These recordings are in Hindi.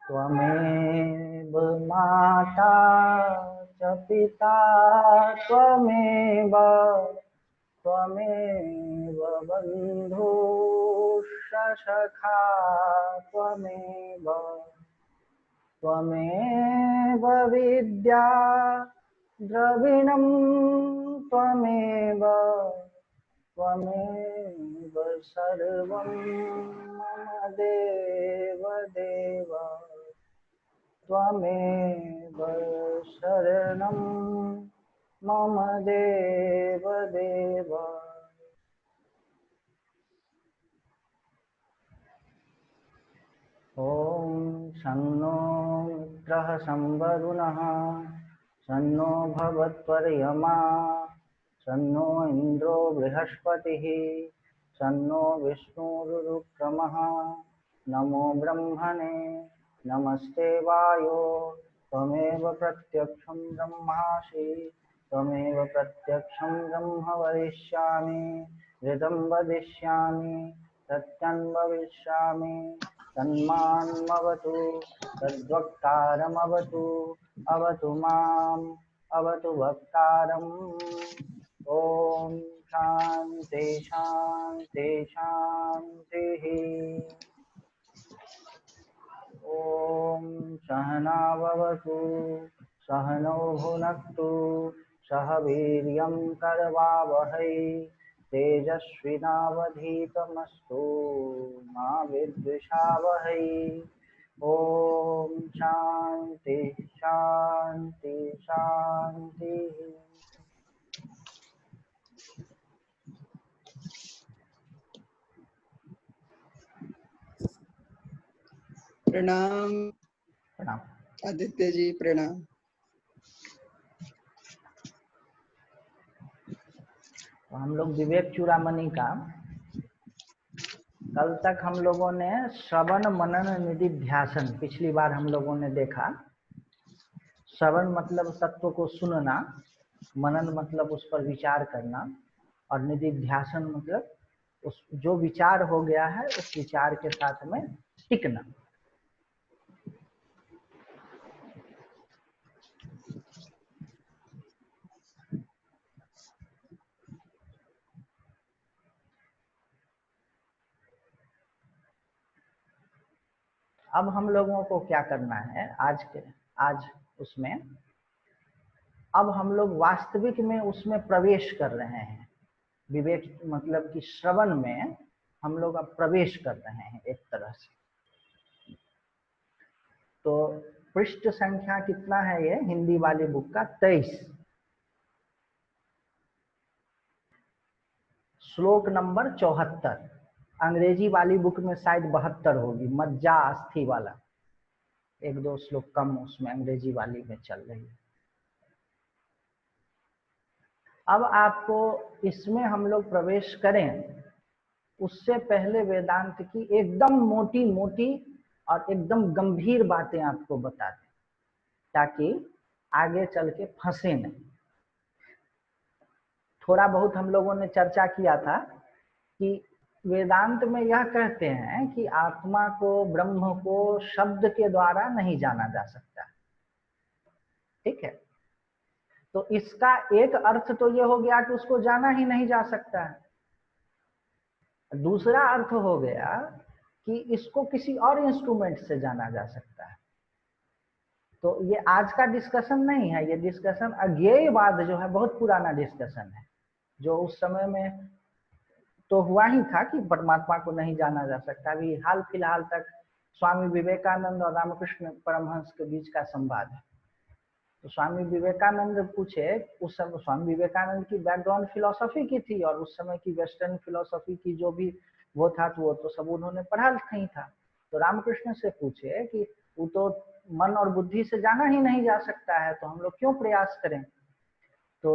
त्वमेव माता च पिता त्वमेव त्वमेव बन्धुश्च सखा त्वमेव त्वमेव विद्या द्रविणं त्वमेव त्वमेव सर्वं मम देव देव त्वमेव शरणं मम देव देव। ॐ शन्नो मित्रः संवरुणः शन्नो भवत्वर्यमा शन्नो इन्द्रो बृहस्पतिः शन्नो विष्णुरुक्रमः। नमो ब्रह्मणे नमस्ते वायो त्वमेव प्रत्यक्षं ब्रह्मासि त्वमेव प्रत्यक्षं ब्रह्म वदिष्यामि ऋतं वदिष्यामि सत्यं वदिष्यामि तन्मामवतु तद्वक्तारमवतु अवतु माम् अवतु वक्तारम्। ॐ शान्ति शान्ति शान्तिः। ॐ सहना भवतु सहनौ भुनक्तु सह वीर्यं करवावहै तेजस्विनावधीतमस्तु मा विद्विषावहै। ॐ शान्ति शान्ति शान्तिः। प्रणाम प्रणाम। आदित्य जी, प्रणाम। तो हम लोग विवेक चूड़ामणि का कल तक हम लोगों ने श्रवण मनन निधिध्यासन पिछली बार हम लोगों ने देखा। श्रवण मतलब तत्व को सुनना, मनन मतलब उस पर विचार करना और निधिध्यासन मतलब उस जो विचार हो गया है उस विचार के साथ में टिकना। अब हम लोगों को क्या करना है आज उसमें अब हम लोग वास्तविक में उसमें प्रवेश कर रहे हैं। विवेक मतलब कि श्रवण में हम लोग अब प्रवेश कर रहे हैं एक तरह से। तो पृष्ठ संख्या कितना है ये हिंदी वाली बुक का? 23। श्लोक नंबर 74। अंग्रेजी वाली बुक में शायद 72 होगी, मज्जा अस्थि वाला। एक दो श्लोक कम उसमें अंग्रेजी वाली में चल रही है। अब आपको इसमें हम लोग प्रवेश करें उससे पहले वेदांत की एकदम मोटी मोटी और एकदम गंभीर बातें आपको बता दें ताकि आगे चल के फंसे नहीं। थोड़ा बहुत हम लोगों ने चर्चा किया था कि वेदांत में यह कहते हैं कि आत्मा को, ब्रह्म को शब्द के द्वारा नहीं जाना जा सकता। ठीक है, तो इसका एक अर्थ तो ये हो गया कि उसको जाना ही नहीं जा सकता है। दूसरा अर्थ हो गया कि इसको किसी और इंस्ट्रूमेंट से जाना जा सकता है। तो ये आज का डिस्कशन नहीं है, ये डिस्कशन अज्ञेयवाद जो है बहुत पुराना डिस्कशन है, जो उस समय में तो हुआ ही था कि परमात्मा को नहीं जाना जा सकता। अभी हाल फिलहाल तक स्वामी विवेकानंद और रामकृष्ण परमहंस के बीच का संवाद है। तो स्वामी विवेकानंद पूछे, उस समय स्वामी विवेकानंद की बैकग्राउंड फिलोसफी की थी और उस समय की वेस्टर्न फिलोसफी की जो भी वो था तो वो तो सब उन्होंने पढ़ा नहीं था। तो रामकृष्ण से पूछे कि वो तो मन और बुद्धि से जाना ही नहीं जा सकता है, तो हम लोग क्यों प्रयास करें? तो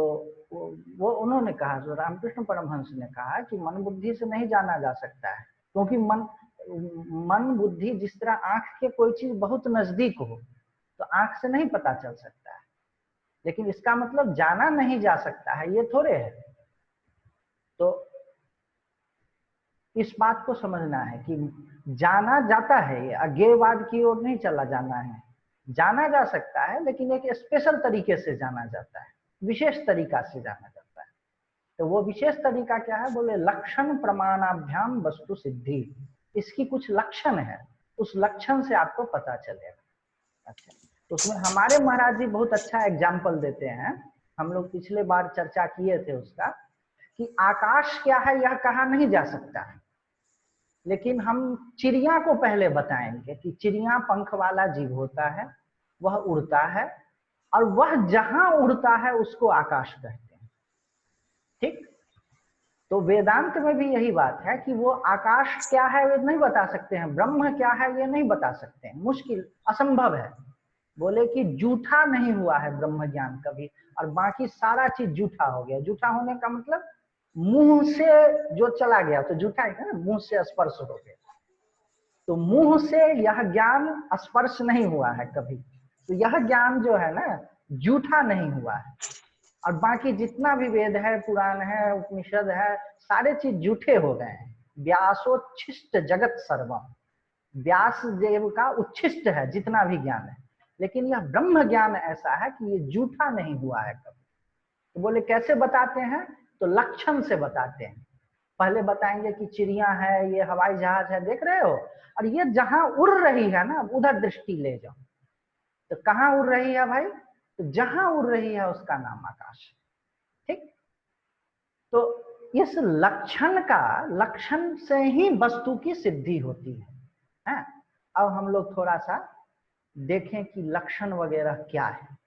वो उन्होंने कहा, जो रामकृष्ण परमहंस ने कहा कि मन बुद्धि से नहीं जाना जा सकता है, क्योंकि मन बुद्धि जिस तरह आंख के कोई चीज बहुत नजदीक हो तो आंख से नहीं पता चल सकता है, लेकिन इसका मतलब जाना नहीं जा सकता है ये थोड़े है। तो इस बात को समझना है कि जाना जाता है, ये अज्ञेयवाद की ओर नहीं चला जाना है। जाना जा सकता है लेकिन एक स्पेशल तरीके से जाना जाता है, विशेष तरीका से जाना जाता है। तो वो विशेष तरीका क्या है? बोले लक्षण प्रमाणाभ्याम वस्तु सिद्धि। इसकी कुछ लक्षण है, उस लक्षण से आपको पता चलेगा। अच्छा, तो उसमें हमारे महाराज जी बहुत अच्छा एग्जाम्पल देते हैं। हम लोग पिछले बार चर्चा किए थे उसका, कि आकाश क्या है यह कहा नहीं जा सकता है, लेकिन हम चिड़िया को पहले बताएंगे कि चिड़िया पंख वाला जीव होता है, वह उड़ता है, और वह जहां उड़ता है उसको आकाश कहते हैं। ठीक, तो वेदांत में भी यही बात है कि वो आकाश क्या है वे नहीं बता सकते हैं, ब्रह्म क्या है ये नहीं बता सकते हैं, मुश्किल, असंभव है। बोले कि जूठा नहीं हुआ है ब्रह्म ज्ञान कभी, और बाकी सारा चीज जूठा हो गया। जूठा होने का मतलब मुंह से जो चला गया तो जूठा है ना, मुंह से स्पर्श हो गया। तो मुंह से यह ज्ञान स्पर्श नहीं हुआ है कभी, तो यह ज्ञान जो है ना जूठा नहीं हुआ है। और बाकी जितना भी वेद है, पुराण है, उपनिषद है, सारे चीज झूठे हो गए हैं। व्यासोच्छिष्ट जगत सर्वम, व्यास देव का उच्छिष्ट है जितना भी ज्ञान है, लेकिन यह ब्रह्म ज्ञान ऐसा है कि ये झूठा नहीं हुआ है कभी। तो बोले कैसे बताते हैं? तो लक्षण से बताते हैं। पहले बताएंगे कि चिड़िया है, ये हवाई जहाज है, देख रहे हो, और ये जहां उड़ रही है ना उधर दृष्टि ले जाओ। तो कहाँ उड़ रही है भाई? तो जहां उड़ रही है उसका नाम आकाश। ठीक, तो इस लक्षण से ही वस्तु की सिद्धि होती है। अब हम लोग थोड़ा सा देखें कि लक्षण वगैरह क्या है।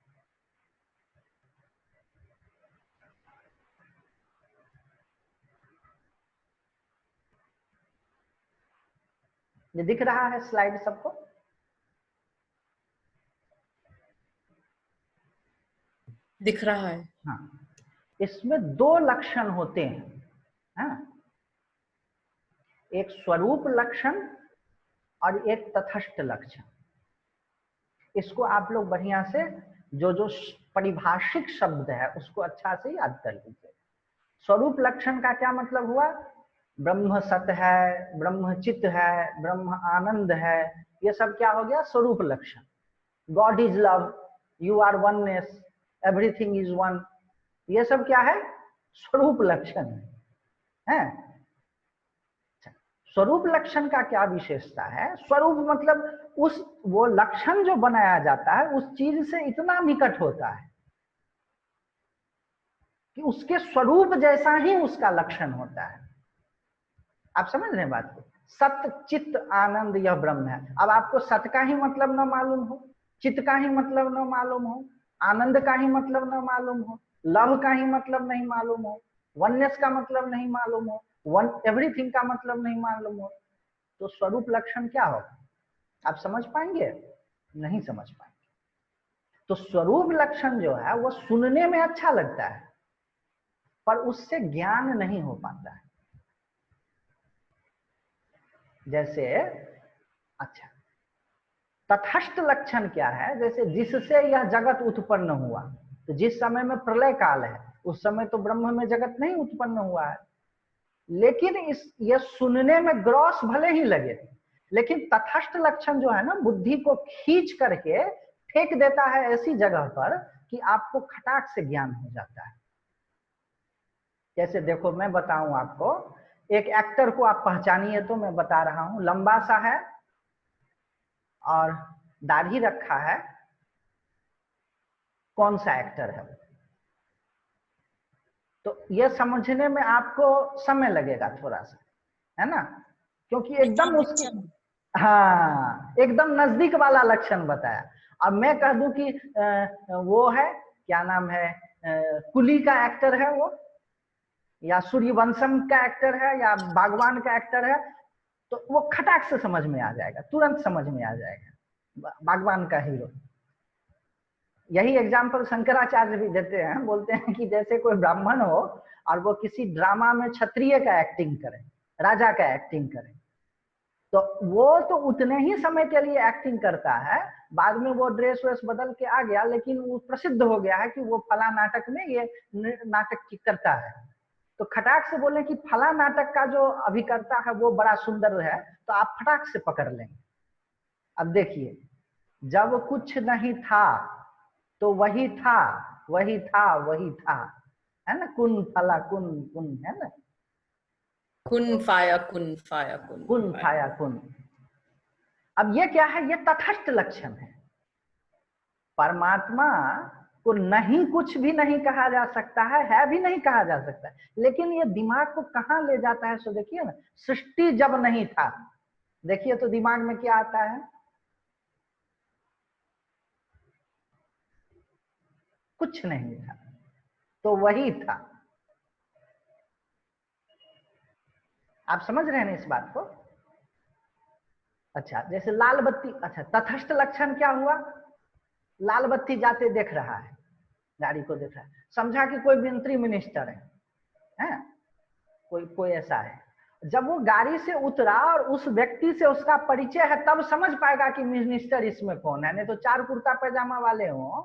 ये दिख रहा है स्लाइड सबको? दिख रहा है। हाँ, इसमें दो लक्षण होते हैं। एक स्वरूप लक्षण और एक तटस्थ लक्षण। इसको आप लोग बढ़िया से जो जो परिभाषिक शब्द है उसको अच्छा से याद कर लीजिए। स्वरूप लक्षण का क्या मतलब हुआ? ब्रह्म सत है, ब्रह्म चित्त है, ब्रह्म आनंद है, ये सब क्या हो गया? स्वरूप लक्षण। God is love, you are oneness, everything is one, ये सब क्या है? स्वरूप लक्षण है। स्वरूप लक्षण का क्या विशेषता है? स्वरूप मतलब उस वो लक्षण जो बनाया जाता है उस चीज से इतना निकट होता है कि उसके स्वरूप जैसा ही उसका लक्षण होता है। आप समझ रहे हैं बात को? सत्य चित्त आनंद यह ब्रह्म है। अब आपको सत्य का ही मतलब न मालूम हो, चित्त का ही मतलब न मालूम हो, आनंद का ही मतलब न मालूम हो, लव का ही मतलब नहीं मालूम हो, वननेस का मतलब नहीं मालूम हो, वन एवरीथिंग का मतलब नहीं मालूम हो, तो स्वरूप लक्षण क्या होगा? आप समझ पाएंगे? नहीं समझ पाएंगे। तो स्वरूप लक्षण जो है वो सुनने में अच्छा लगता है पर उससे ज्ञान नहीं हो पाता है। जैसे अच्छा, तटस्थ लक्षण क्या है? जैसे जिससे यह जगत उत्पन्न हुआ, तो जिस समय में प्रलय काल है उस समय तो ब्रह्म में जगत नहीं उत्पन्न हुआ है, लेकिन यह सुनने में ग्रॉस भले ही लगे, लेकिन तटस्थ लक्षण जो है ना बुद्धि को खींच करके फेंक देता है ऐसी जगह पर कि आपको खटाक से ज्ञान हो जाता है। जैसे देखो मैं बताऊं आपको, एक एक्टर को आप पहचानिए तो मैं बता रहा हूं, लंबा सा है और दाढ़ी रखा है, कौन सा एक्टर है? तो यह समझने में आपको समय लगेगा थोड़ा सा, है ना, क्योंकि एकदम उसके हाँ एकदम नजदीक वाला लक्षण बताया। अब मैं कह दूं कि वो है, क्या नाम है, कुली का एक्टर है वो, या सूर्यवंशम का एक्टर है, या बागवान का एक्टर है, तो वो खटाक से समझ में आ जाएगा, तुरंत समझ में आ जाएगा बागवान का हीरो। यही एग्जाम्पल शंकराचार्य भी देते हैं, बोलते हैं कि जैसे कोई ब्राह्मण हो और वो किसी ड्रामा में क्षत्रिय का एक्टिंग करे, राजा का एक्टिंग करे, तो वो तो उतने ही समय के लिए एक्टिंग करता है, बाद में वो ड्रेस वेस बदल के आ गया, लेकिन वो प्रसिद्ध हो गया है कि वो फला नाटक में ये नाटक करता है। तो खटाक से बोले कि फला नाटक का जो अभिकर्ता है वो बड़ा सुंदर है, तो आप फटाक से पकड़ लेंगे। अब देखिए, जब कुछ नहीं था तो वही था, वही था, वही था, है ना, कुन फला कुन कुन, है ना, कुन फाया कुन फाया कुन कुन फाया। फाया कुन। अब ये क्या है, ये तटस्थ लक्षण है। परमात्मा को नहीं कुछ भी नहीं कहा जा सकता है भी नहीं कहा जा सकता है, लेकिन ये दिमाग को कहाँ ले जाता है, सो देखिए ना, सृष्टि जब नहीं था, देखिए तो दिमाग में क्या आता है, कुछ नहीं था तो वही था। आप समझ रहे हैं ना इस बात को? अच्छा, जैसे लाल बत्ती, अच्छा तटस्थ लक्षण क्या हुआ, लाल बत्ती जाते देख रहा है, गाड़ी को देख रहा है, समझा कि कोई मंत्री मिनिस्टर है, कोई कोई ऐसा है। जब वो गाड़ी से उतरा और उस व्यक्ति से उसका परिचय है, तब समझ पाएगा कि मिनिस्टर इसमें कौन है। नहीं तो चार कुर्ता पैजामा वाले हों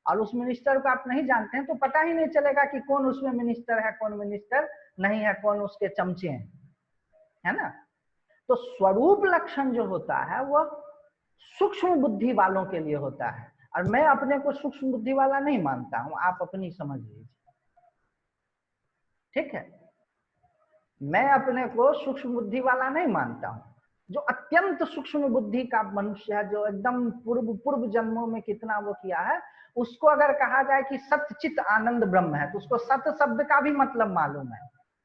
और उस मिनिस्टर को आप नहीं जानते हैं तो पता ही नहीं चलेगा कि कौन उसमें मिनिस्टर है, कौन मिनिस्टर नहीं है, कौन उसके चमचे हैं, है ना। तो स्वरूप लक्षण जो होता है वो सूक्ष्म बुद्धि वालों के लिए होता है, और मैं अपने को सूक्ष्म बुद्धि वाला नहीं मानता हूं, आप अपनी समझ लीजिए, ठीक है। मैं अपने को सूक्ष्म बुद्धि वाला नहीं मानता हूं। जो अत्यंत सूक्ष्म बुद्धि का मनुष्य है, जो एकदम पूर्व पूर्व जन्मों में कितना वो किया है, उसको अगर कहा जाए कि सत्य चित आनंद ब्रह्म है, तो उसको सत्य शब्द का भी मतलब मालूम है,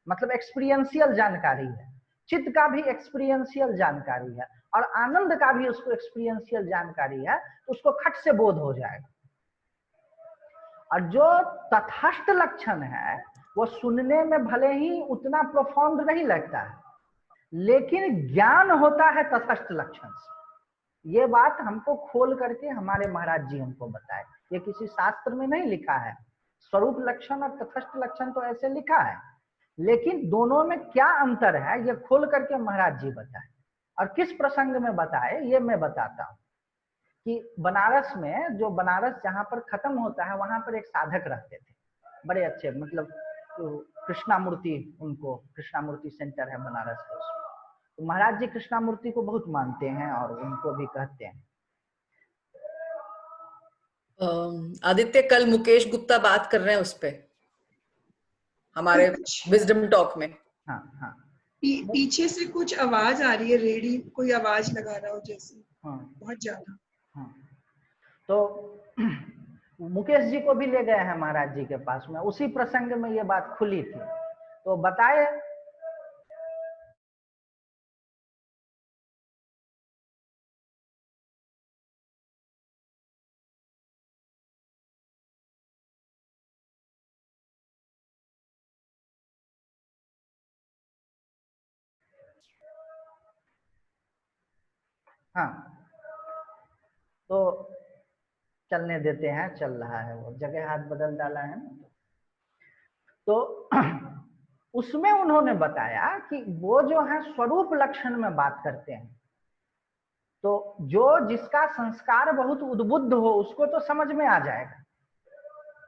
मतलब एक्सपीरियंशियल जानकारी है। चित्त का भी एक्सपीरियंशियल जानकारी है और आनंद का भी उसको एक्सपीरियंशियल जानकारी है, तो उसको खट से बोध हो जाएगा। और जो तटस्थ लक्षण है वो सुनने में भले ही उतना प्रोफाउंड नहीं लगता है, लेकिन ज्ञान होता है तटस्थ लक्षण से। ये बात हमको खोल करके हमारे महाराज जी हमको बताए, ये किसी शास्त्र में नहीं लिखा है। स्वरूप लक्षण और तटस्थ लक्षण तो ऐसे लिखा है, लेकिन दोनों में क्या अंतर है ये खोल करके महाराज जी बताए। और किस प्रसंग में बताए ये मैं बताता हूँ कि बनारस में, जो बनारस जहाँ पर खत्म होता है वहां पर एक साधक रहते थे, बड़े अच्छे, मतलब कृष्णामूर्ति, उनको कृष्णामूर्ति सेंटर है बनारस के उसमें। तो महाराज जी कृष्णामूर्ति को बहुत मानते हैं और उनको भी कहते हैं। आदित्य, कल मुकेश गुप्ता बात कर रहे हैं उस पे हमारे विजडम टॉक में। हाँ हाँ। पीछे से कुछ आवाज आ रही है, रेडी कोई आवाज लगा रहा हो जैसे, हाँ बहुत ज्यादा। हाँ। तो मुकेश जी को भी ले गए हैं महाराज जी के पास में, उसी प्रसंग में ये बात खुली थी, तो बताए। हाँ, तो चलने देते हैं, चल रहा है, वो जगह हाथ बदल डाला है ना। तो उसमें उन्होंने बताया कि वो जो है स्वरूप लक्षण में बात करते हैं, तो जो जिसका संस्कार बहुत उद्बुद्ध हो उसको तो समझ में आ जाएगा,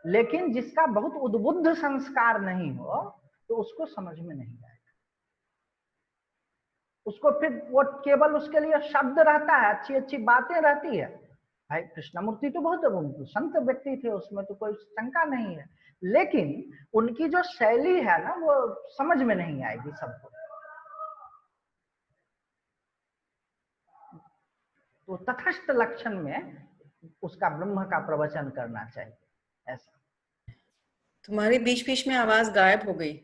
लेकिन जिसका बहुत उद्बुद्ध संस्कार नहीं हो तो उसको समझ में नहीं आएगा। उसको फिर वो केवल उसके लिए शब्द रहता है, अच्छी अच्छी बातें रहती है। भाई कृष्णमूर्ति तो बहुत संत व्यक्ति थे, उसमें तो कोई शंका नहीं है, लेकिन उनकी जो शैली है ना वो समझ में नहीं आएगी सबको। तो तटस्थ लक्षण में उसका ब्रह्म का प्रवचन करना चाहिए, ऐसा। तुम्हारी बीच बीच में आवाज गायब हो गई।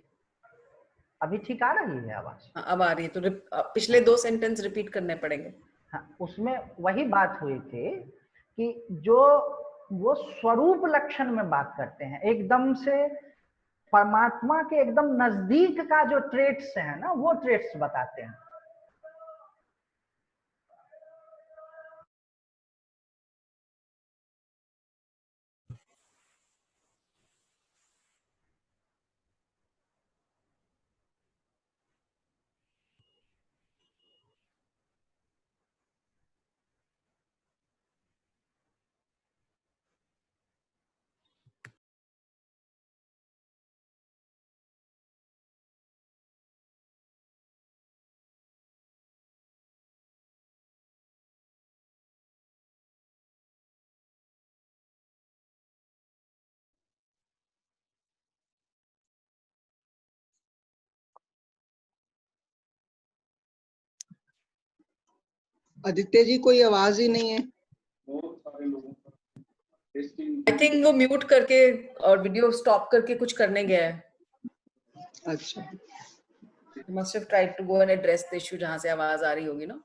अभी ठीक आ रही है आवाज? हाँ, अब आ रही है, तो पिछले 2 सेंटेंस रिपीट करने पड़ेंगे। हाँ, उसमें वही बात हुई थी कि जो वो स्वरूप लक्षण में बात करते हैं, एकदम से परमात्मा के एकदम नजदीक का जो ट्रेट्स है ना, वो ट्रेट्स बताते हैं। आदित्य जी कोई आवाज ही नहीं है। आई थिंक वो म्यूट करके और वीडियो स्टॉप करके कुछ करने गया है। अच्छा, He must have tried to go and address the issue जहां से आवाज आ रही होगी ना।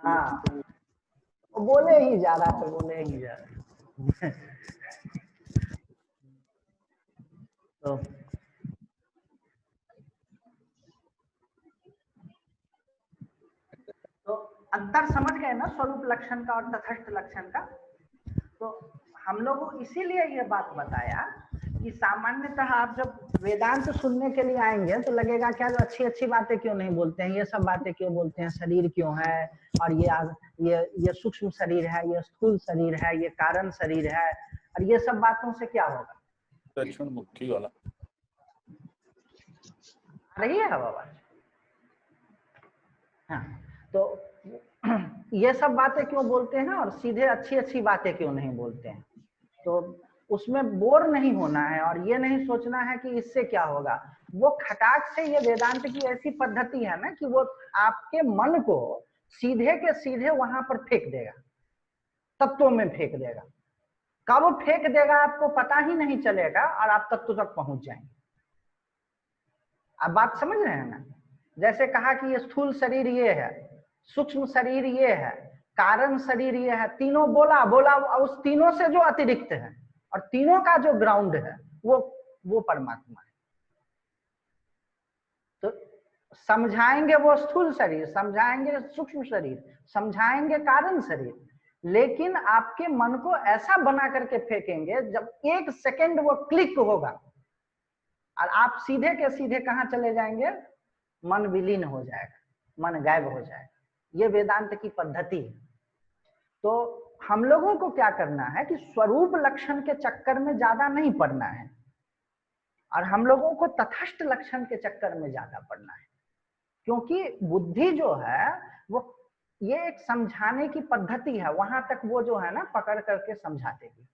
हाँ, वो बोले ही जा रहा है, बोले ही जा रहा है। तो अंतर समझ गए ना स्वरूप लक्षण का और तटस्थ लक्षण का। तो हम लोगों को इसीलिए ये बात बताया कि सामान्यतः आप जब वेदांत सुनने के लिए आएंगे तो लगेगा क्या अच्छी अच्छी बातें क्यों नहीं बोलते हैं, ये सब बातें क्यों बोलते हैं, शरीर क्यों है, और ये सूक्ष्म शरीर है, ये स्थूल शरीर है, ये कारण शरीर है, और ये सब बातों से क्या होगा। दक्षिण मुक्ति वाला आ रही है आवाज? हाँ, तो ये सब बातें क्यों बोलते हैं और सीधे अच्छी अच्छी बातें क्यों नहीं बोलते हैं। तो उसमें बोर नहीं होना है और ये नहीं सोचना है कि इससे क्या होगा। वो खटाक से, ये वेदांत की ऐसी पद्धति है ना कि वो आपके मन को सीधे के सीधे वहां पर फेंक देगा, तत्वों में फेंक देगा। कब फेंक देगा आपको पता ही नहीं चलेगा और आप तत्व तक पहुंच जाएंगे। आप बात समझ रहे हैं ना। जैसे कहा कि ये स्थूल शरीर ये है, सूक्ष्म शरीर ये है, कारण शरीर ये है, तीनों बोला बोला, उस तीनों से जो अतिरिक्त है और तीनों का जो ग्राउंड है वो परमात्मा है। तो समझाएंगे वो स्थूल शरीर, समझाएंगे सूक्ष्म शरीर, समझाएंगे कारण शरीर, लेकिन आपके मन को ऐसा बना करके फेंकेंगे जब एक सेकंड वो क्लिक होगा और आप सीधे के सीधे कहां चले जाएंगे, मन विलीन हो जाएगा, मन गायब हो जाएगा। ये वेदांत की पद्धति है। तो हम लोगों को क्या करना है कि स्वरूप लक्षण के चक्कर में ज्यादा नहीं पड़ना है और हम लोगों को तटस्थ लक्षण के चक्कर में ज्यादा पड़ना है, क्योंकि बुद्धि जो है वो ये एक समझाने की पद्धति है, वहां तक वो जो है ना पकड़ करके समझा देगी।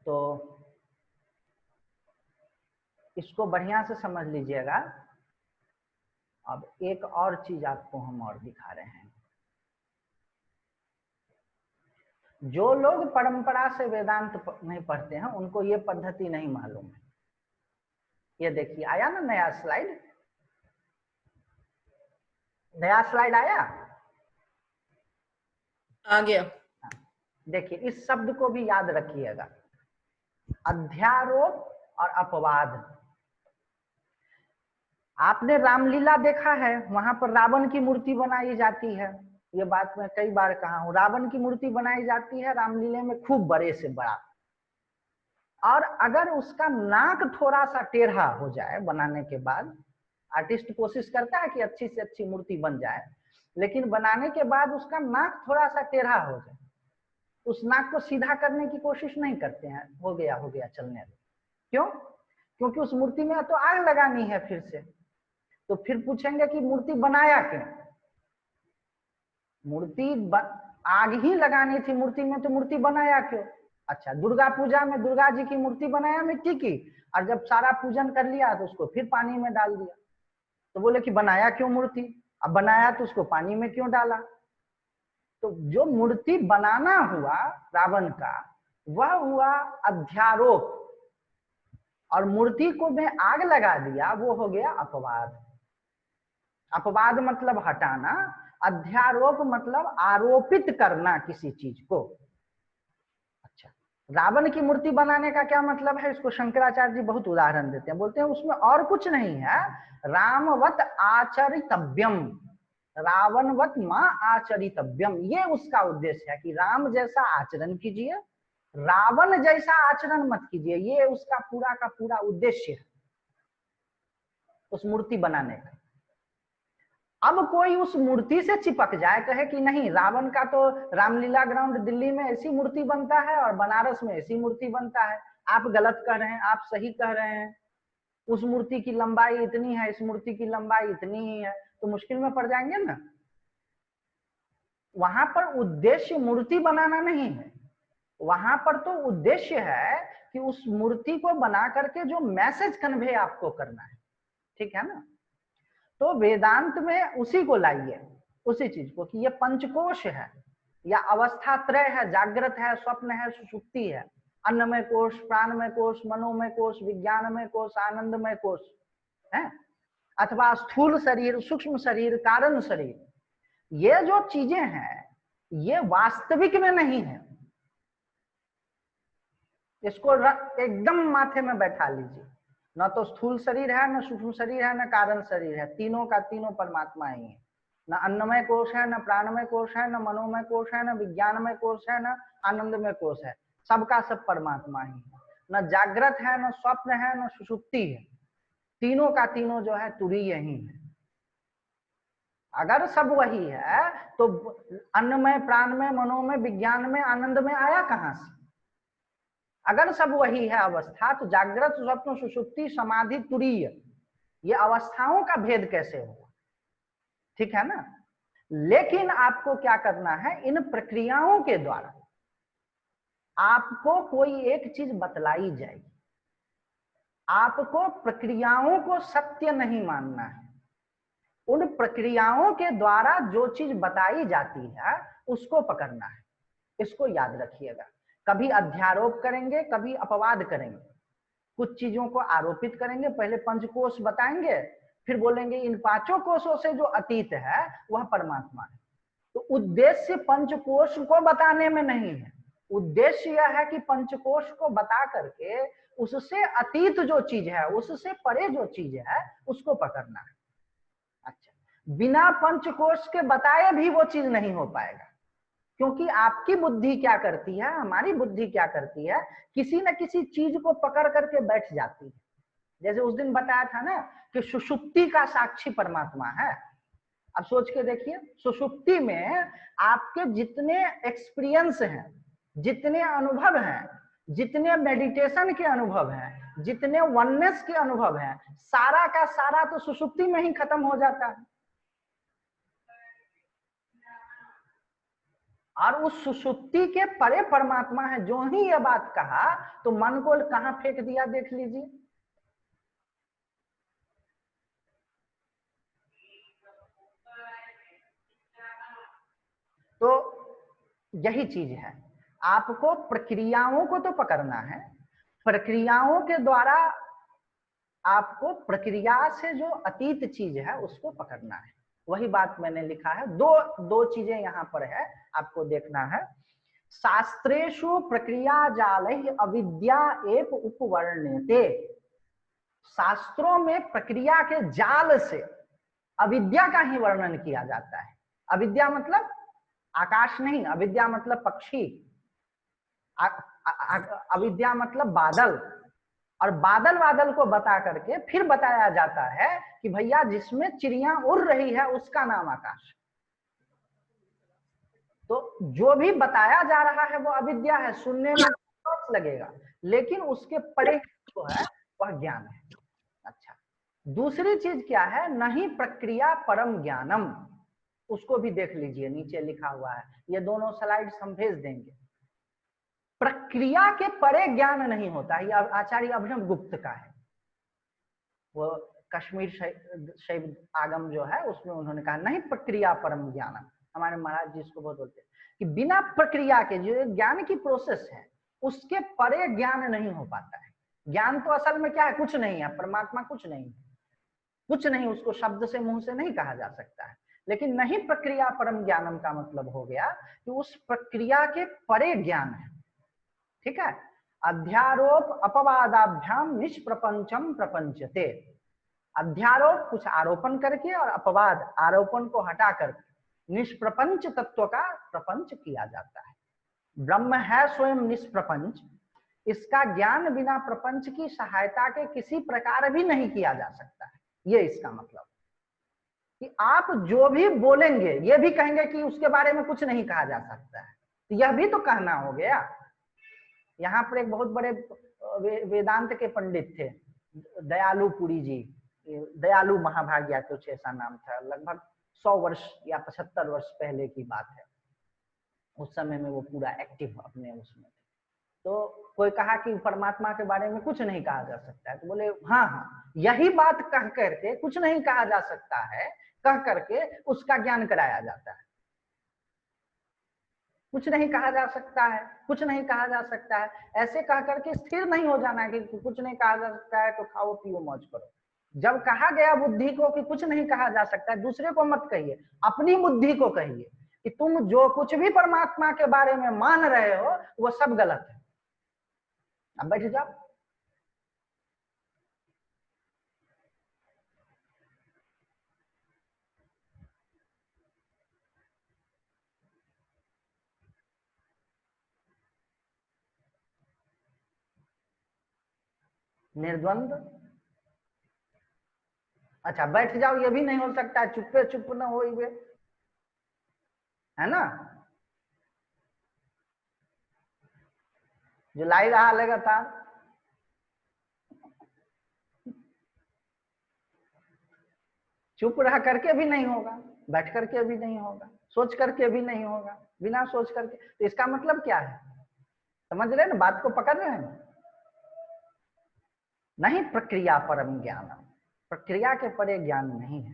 तो इसको बढ़िया से समझ लीजिएगा। अब एक और चीज आपको हम और दिखा रहे हैं। जो लोग परंपरा से वेदांत नहीं पढ़ते हैं उनको ये पद्धति नहीं मालूम है। ये देखिए, आया ना नया स्लाइड, नया स्लाइड आया, आ गया। देखिए इस शब्द को भी याद रखिएगा, अध्यारोप और अपवाद। आपने रामलीला देखा है, वहां पर रावण की मूर्ति बनाई जाती है। ये बात मैं कई बार कहा हूं, रावण की मूर्ति बनाई जाती है रामलीला में, खूब बड़े से बड़ा, और अगर उसका नाक थोड़ा सा टेढ़ा हो जाए बनाने के बाद, आर्टिस्ट कोशिश करता है कि अच्छी से अच्छी मूर्ति बन जाए, लेकिन बनाने के बाद उसका नाक थोड़ा सा टेढ़ा हो जाए, उस नाक को सीधा करने की कोशिश नहीं करते हैं, हो गया चलने दो। क्यों? क्योंकि उस मूर्ति में तो आग लगानी है फिर से। तो फिर पूछेंगे कि मूर्ति बनाया क्यों? आग ही लगानी थी मूर्ति में, तो मूर्ति बनाया क्यों? अच्छा, दुर्गा पूजा में दुर्गा जी की मूर्ति बनाया मिट्टी की, और जब सारा पूजन कर लिया तो उसको फिर पानी में डाल दिया। तो बोले कि बनाया क्यों मूर्ति? अब बनाया तो उसको पानी में क्यों डाला? तो जो मूर्ति बनाना हुआ रावण का, वह हुआ अध्यारोप, और मूर्ति को में आग लगा दिया, वो हो गया अपवाद। अपवाद मतलब हटाना, अध्यारोप मतलब आरोपित करना किसी चीज को। अच्छा, रावण की मूर्ति बनाने का क्या मतलब है? इसको शंकराचार्य जी बहुत उदाहरण देते हैं, बोलते हैं उसमें और कुछ नहीं है, रामवत आचरितव्यम, रावणवत मां आचरितव्यम, ये उसका उद्देश्य है कि राम जैसा आचरण कीजिए, रावण जैसा आचरण मत कीजिए। ये उसका पूरा का पूरा उद्देश्य है उस मूर्ति बनाने का। अब कोई उस मूर्ति से चिपक जाए, कहे कि नहीं रावण का तो रामलीला ग्राउंड दिल्ली में ऐसी मूर्ति बनता है और बनारस में ऐसी मूर्ति बनता है, आप गलत कह रहे हैं, आप सही कह रहे हैं, उस मूर्ति की लंबाई इतनी है, इस मूर्ति की लंबाई इतनी ही है, तो मुश्किल में पड़ जाएंगे ना। वहां पर उद्देश्य मूर्ति बनाना नहीं है, वहां पर तो उद्देश्य है कि उस मूर्ति को बना करके जो मैसेज कन्वे आपको करना है, ठीक है ना। तो वेदांत में उसी को लाइए, उसी चीज को कि ये पंचकोश है या अवस्था त्रय है, जागृत है, स्वप्न है, सुषुप्ति है, अन्नमय कोश, प्राणमय कोश, मनोमय कोश, विज्ञानमय कोश, आनंदमय कोश है, अथवा स्थूल शरीर, सूक्ष्म शरीर, कारण शरीर, ये जो चीजें हैं ये वास्तविक में नहीं है। इसको एकदम माथे में बैठा लीजिए, न तो स्थूल शरीर है, न सूक्ष्म शरीर है, न कारण शरीर है, तीनों का तीनों परमात्मा ही है। न अन्नमय कोश है, न प्राणमय कोश है, न मनोमय कोश है, न विज्ञानमय कोश है, न आनंदमय कोश है, सबका सब परमात्मा ही है। न जागृत है, न स्वप्न है, न सुषुप्ति है, तीनों का तीनों जो है तुरीय ही है। अगर सब वही है तो अन्नमय, प्राणमय, मनोमय, विज्ञान में, आनंद में आया कहां से? अगर सब वही है अवस्था, तो जागृत, स्वप्न, सुषुप्ति, समाधि, तुरीय, ये अवस्थाओं का भेद कैसे होगा? ठीक है ना। लेकिन आपको क्या करना है, इन प्रक्रियाओं के द्वारा आपको कोई एक चीज बतलाई जाएगी। आपको प्रक्रियाओं को सत्य नहीं मानना है, उन प्रक्रियाओं के द्वारा जो चीज बताई जाती है उसको पकड़ना है। इसको याद रखिएगा। कभी अध्यारोप करेंगे, कभी अपवाद करेंगे, कुछ चीजों को आरोपित करेंगे, पहले पंचकोश बताएंगे, फिर बोलेंगे इन पांचों कोशों से जो अतीत है वह परमात्मा है। तो उद्देश्य पंचकोश को बताने में नहीं है, उद्देश्य यह है कि पंचकोश को बता करके उससे अतीत जो चीज है, उससे परे जो चीज है उसको पकड़ना है। अच्छा, बिना पंचकोश के बताए भी वो चीज नहीं हो पाएगा, क्योंकि आपकी बुद्धि क्या करती है, हमारी बुद्धि क्या करती है, किसी न किसी चीज को पकड़ करके बैठ जाती है। जैसे उस दिन बताया था ना कि सुषुप्ति का साक्षी परमात्मा है। अब सोच के देखिए, सुषुप्ति में आपके जितने एक्सपीरियंस हैं, जितने अनुभव हैं, जितने मेडिटेशन के अनुभव हैं, जितने वननेस के अनुभव हैं, सारा का सारा तो सुषुप्ति में ही खत्म हो जाता है। और उस सुषुप्ति के परे परमात्मा है। जो ही ये बात कहा तो मन को कहां फेंक दिया, देख लीजिए। तो यही चीज है, आपको प्रक्रियाओं को तो पकड़ना है, प्रक्रियाओं के द्वारा आपको प्रक्रिया से जो अतीत चीज है उसको पकड़ना है। वही बात मैंने लिखा है। दो चीजें यहाँ पर है, आपको देखना है। शास्त्रेषु प्रक्रिया जाल अविद्या एव उपवर्ण्यते। शास्त्रों में प्रक्रिया के जाल से अविद्या का ही वर्णन किया जाता है। अविद्या मतलब आकाश नहीं, अविद्या मतलब पक्षी, अविद्या मतलब बादल, और बादल को बता करके फिर बताया जाता है कि भैया जिसमें चिड़िया उड़ रही है उसका नाम आकाश। तो जो भी बताया जा रहा है वो अविद्या है, सुनने में लगेगा, लेकिन उसके परे जो है वह ज्ञान है। अच्छा, दूसरी चीज क्या है, नहीं प्रक्रिया परम ज्ञानम, उसको भी देख लीजिए, नीचे लिखा हुआ है। ये दोनों स्लाइड्स हम भेज देंगे। प्रक्रिया के परे ज्ञान नहीं होता है। ये आचार्य अभिनव गुप्त का है, वो कश्मीर शैव आगम जो है उसमें उन्होंने कहा नहीं प्रक्रिया परम ज्ञान। हमारे महाराज जी इसको बहुत बोलते हैं कि बिना प्रक्रिया के जो ज्ञान की प्रोसेस है उसके परे ज्ञान नहीं हो पाता है। ज्ञान तो असल में क्या है, कुछ नहीं है, परमात्मा कुछ नहीं है, कुछ नहीं, उसको शब्द से मुंह से नहीं कहा जा सकता है। लेकिन नहीं प्रक्रिया परम ज्ञानम का मतलब हो गया कि उस प्रक्रिया के परे ज्ञान है। ठीक है। अध्यारोप अपवादाभ्याम निष्प्रपंचम प्रपंचते। अध्यारोप कुछ आरोपण करके और अपवाद आरोपण को हटा करके निष्प्रपंच तत्व का प्रपंच किया जाता है। ब्रह्म है स्वयं निष्प्रपंच, इसका ज्ञान बिना प्रपंच की सहायता के किसी प्रकार भी नहीं किया जा सकता है। ये इसका मतलब कि आप जो भी बोलेंगे ये भी कहेंगे कि उसके बारे में कुछ नहीं कहा जा सकता है, तो यह भी तो कहना हो गया। यहाँ पर एक बहुत बड़े वेदांत के पंडित थे, दयालु पुरी जी, दयालु महाभाग्या कुछ ऐसा नाम था, लगभग 100 वर्ष या 75 वर्ष पहले की बात है। उस समय में वो पूरा एक्टिव अपने उसमें। तो कोई कहा कि परमात्मा के बारे में कुछ नहीं कहा जा सकता है, तो बोले हाँ हाँ यही बात कह करके कुछ नहीं कहा जा सकता है, कह करके उसका ज्ञान कराया जाता है। कुछ नहीं कहा जा सकता है, कुछ नहीं कहा जा सकता है, ऐसे कह करके स्थिर नहीं हो जाना है कि कुछ नहीं कहा जा सकता है तो खाओ पियो मौज करो। जब कहा गया बुद्धि को कि कुछ नहीं कहा जा सकता है, दूसरे को मत कहिए, अपनी बुद्धि को कहिए कि तुम जो कुछ भी परमात्मा के बारे में मान रहे हो वो सब गलत है। अब बैठ जाओ। निर्द्वंद, अच्छा बैठ जाओ, ये भी नहीं हो सकता है, चुप्पे चुप न हो, है ना? जो लाई रहा लगातार, चुप रह करके भी नहीं होगा, बैठ करके भी नहीं होगा, सोच करके भी नहीं होगा, बिना सोच करके। तो इसका मतलब क्या है? समझ रहे हैं ना, बात को पकड़ रहे हैं? नहीं प्रक्रिया परम ज्ञान, प्रक्रिया के परे ज्ञान नहीं है।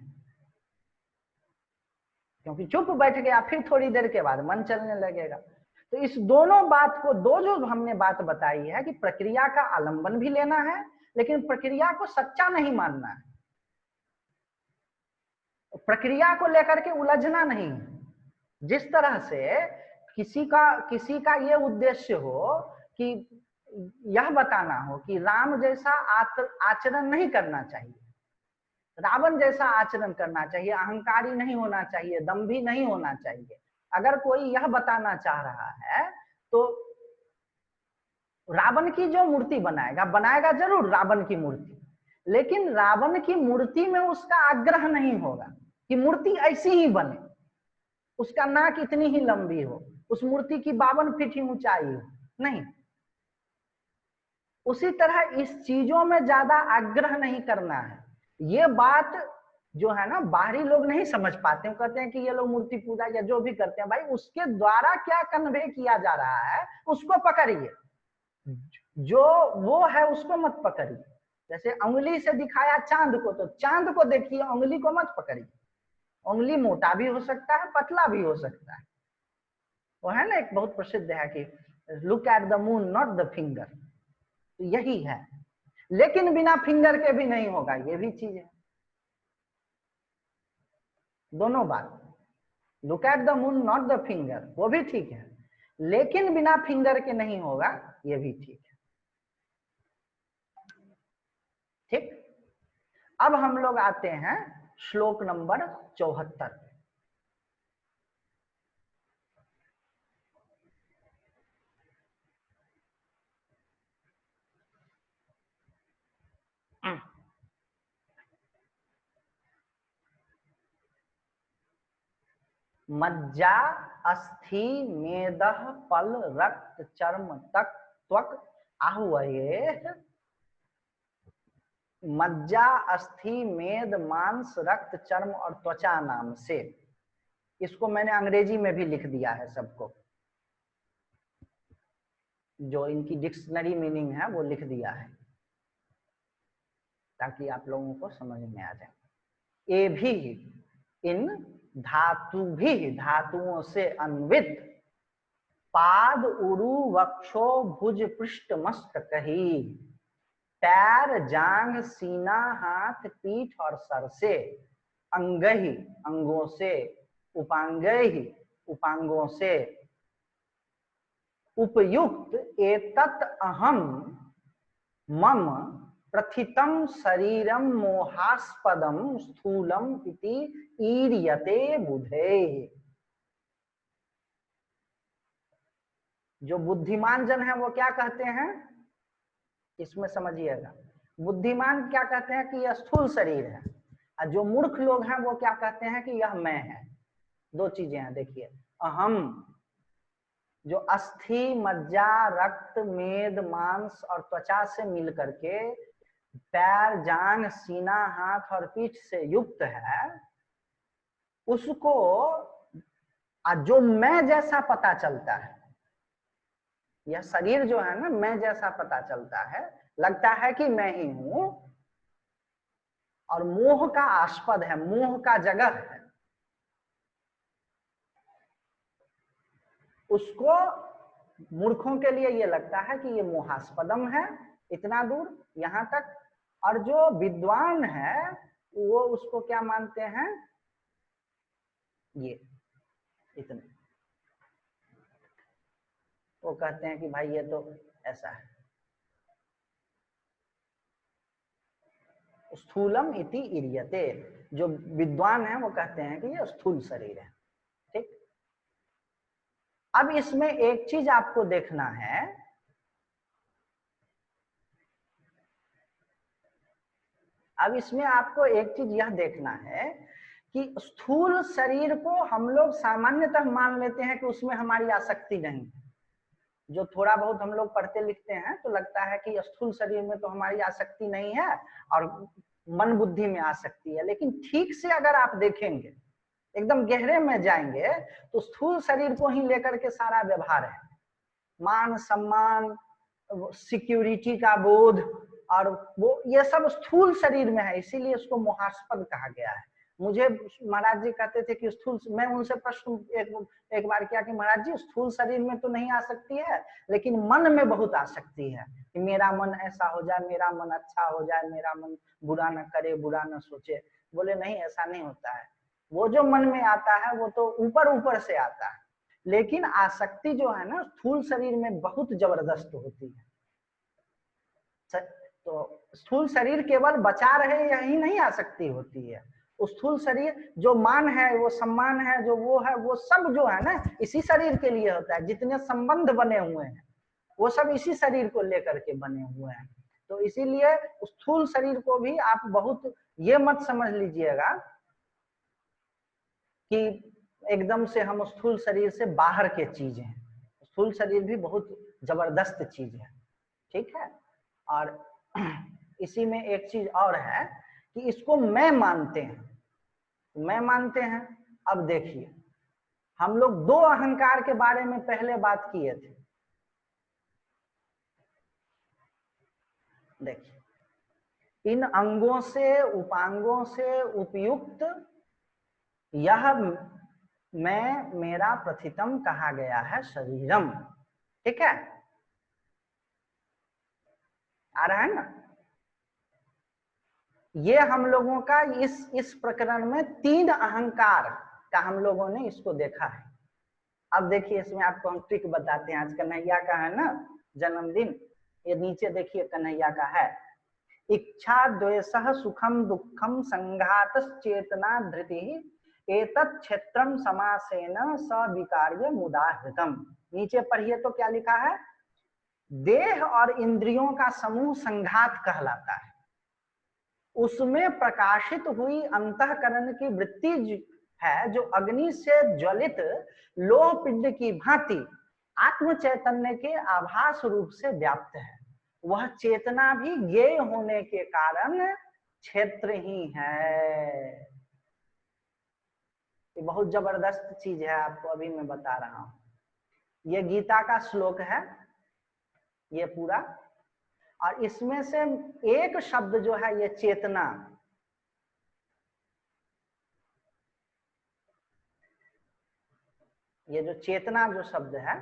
क्योंकि चुप बैठ गया, फिर थोड़ी देर के बाद मन चलने लगेगा। तो इस दोनों बात को, दो जो हमने बात बताई है कि प्रक्रिया का आलंबन भी लेना है, लेकिन प्रक्रिया को सच्चा नहीं मानना है, प्रक्रिया को लेकर के उलझना नहीं। जिस तरह से किसी का ये उद्देश्य हो कि यह बताना हो कि राम जैसा आचरण नहीं करना चाहिए, रावण जैसा आचरण करना चाहिए, अहंकारी नहीं होना चाहिए, दंभी नहीं होना चाहिए। अगर कोई यह बताना चाह रहा है तो रावण की जो मूर्ति बनाएगा जरूर रावण की मूर्ति, लेकिन रावण की मूर्ति में उसका आग्रह नहीं होगा कि मूर्ति ऐसी ही बने, उसका नाक इतनी ही लंबी हो, उस मूर्ति की 52 फीट ही ऊंचाई हो, नहीं। उसी तरह इस चीजों में ज्यादा आग्रह नहीं करना है। ये बात जो है ना, बाहरी लोग नहीं समझ पाते, वो कहते हैं कि ये लोग मूर्ति पूजा या जो भी करते हैं, भाई उसके द्वारा क्या कन्वे किया जा रहा है उसको पकड़िए, जो वो है उसको मत पकड़िए। जैसे उंगली से दिखाया चांद को, तो चांद को देखिए, उंगली को मत पकड़िए। उंगली मोटा भी हो सकता है, पतला भी हो सकता है। वो है ना एक बहुत प्रसिद्ध है कि look at the moon not the finger, तो यही है। लेकिन बिना फिंगर के भी नहीं होगा, ये भी चीज है। दोनों बात, look at the moon not the finger, वो भी ठीक है, लेकिन बिना फिंगर के नहीं होगा, ये भी ठीक है। ठीक, अब हम लोग आते हैं श्लोक नंबर 74। मज्जा अस्थि मेदः पल रक्त चर्म तक त्वक आहुवये। मज्जा अस्थि मेद मांस रक्त चर्म और त्वचा नाम से, इसको मैंने अंग्रेजी में भी लिख दिया है सबको, जो इनकी डिक्शनरी मीनिंग है वो लिख दिया है ताकि आप लोगों को समझ में आ जाए। ये भी इन धातु भी, धातुओं से अन्वित, पाद उरु वक्षो भुज पृष्ठ मस्तक कही, पैर जांघ सीना हाथ पीठ और सर से, अंगहि अंगों से, उपांगहि उपांगों से, उपयुक्त एतत् अहम मम प्रथितम शरीरम मोहास्पदम स्थूलम इति ईर्यते बुधे। जो बुद्धिमान जन है वो क्या कहते हैं, इसमें समझिएगा। बुद्धिमान क्या कहते हैं कि यह स्थूल शरीर है, और जो मूर्ख लोग हैं वो क्या कहते हैं कि यह मैं है। दो चीजें हैं, देखिए। अहम, जो अस्थि मज्जा रक्त मेद मांस और त्वचा से मिल करके पैर जांघ सीना हाथ और पीठ से युक्त है, उसको जो मैं जैसा पता चलता है, यह शरीर जो है ना मैं जैसा पता चलता है, लगता है कि मैं ही हूं, और मोह का आस्पद है, मोह का जगह है, उसको मूर्खों के लिए ये लगता है कि ये मोहास्पदम है इतना दूर यहां तक, और जो विद्वान है वो उसको क्या मानते हैं, ये इतने, वो कहते हैं कि भाई ये तो ऐसा है, स्थूलम इति इरियते, जो विद्वान है वो कहते हैं कि ये स्थूल शरीर है। ठीक, अब इसमें एक चीज आपको देखना है, अब इसमें आपको एक चीज यह देखना है कि स्थूल शरीर को हम लोग सामान्यतः मान लेते हैं कि उसमें हमारी आसक्ति नहीं है। जो थोड़ा बहुत हम लोग पढ़ते लिखते हैं तो लगता है कि स्थूल शरीर में तो हमारी आसक्ति नहीं है और मन बुद्धि में आसक्ति है, लेकिन ठीक से अगर आप देखेंगे, एकदम गहरे में जाएंगे, तो स्थूल शरीर को ही लेकर के सारा व्यवहार है। मान सम्मान, सिक्योरिटी का बोध, और वो ये सब स्थूल शरीर में है, इसीलिए उसको मोहास्पद कहा गया है। मुझे महाराज जी कहते थे कि स्थूल, मैं उनसे प्रश्न एक बार किया कि महाराज जी स्थूल शरीर में तो नहीं आ सकती है, लेकिन मन में बहुत आ सकती है कि मेरा मन ऐसा हो जाए, मेरा मन अच्छा हो जाए, मेरा मन बुरा न करे, बुरा न सोचे। बोले नहीं, ऐसा नहीं होता है, वो जो मन में आता है वो तो ऊपर ऊपर से आता है, लेकिन आसक्ति जो है ना स्थूल शरीर में बहुत जबरदस्त होती है। तो स्थूल शरीर केवल बचा रहे यही नहीं आसक्ति होती है, स्थूल शरीर जो मान है, वो सम्मान है, जो वो है, वो सब जो है ना इसी शरीर के लिए होता है। जितने संबंध बने हुए हैं वो सब इसी शरीर को लेकर के बने हुए हैं। तो इसीलिए स्थूल शरीर को भी आप बहुत ये मत समझ लीजिएगा कि एकदम से हम स्थूल शरीर से बाहर के चीज हैं। स्थूल शरीर भी बहुत जबरदस्त चीज है, ठीक है। और इसी में एक चीज और है कि इसको मैं मानते हैं, मैं मानते हैं। अब देखिए, हम लोग दो अहंकार के बारे में पहले बात किए थे। देखिए, इन अंगों से, उपांगों से उपयुक्त यह मैं, मेरा प्रथितम कहा गया है शरीरम, ठीक है, आ रहा है ना। ये हम लोगों का इस प्रकरण में तीन अहंकार का हम लोगों ने इसको देखा है। अब देखिए, इसमें आपको हम ट्रिक बताते हैं। आज कन्हैया का है ना जन्मदिन, ये नीचे देखिए कन्हैया का है, इच्छा द्वेषः सुखम दुखम संघात चेतना धृति एतत् क्षेत्रम समासेन सविकार्य मुदाहृतम। नीचे पढ़िए तो क्या लिखा है, देह और इंद्रियों का समूह संघात कहलाता है। उसमें प्रकाशित हुई अंतःकरण की वृत्ति है जो अग्नि से ज्वलित लोह पिंड की भांति आत्म चैतन्य के आभास रूप से व्याप्त है। वह चेतना भी ज्ञेय होने के कारण क्षेत्र ही है। ये बहुत जबरदस्त चीज है, आपको अभी मैं बता रहा हूं। ये गीता का श्लोक है ये पूरा, और इसमें से एक शब्द जो है ये चेतना, ये जो चेतना जो शब्द है,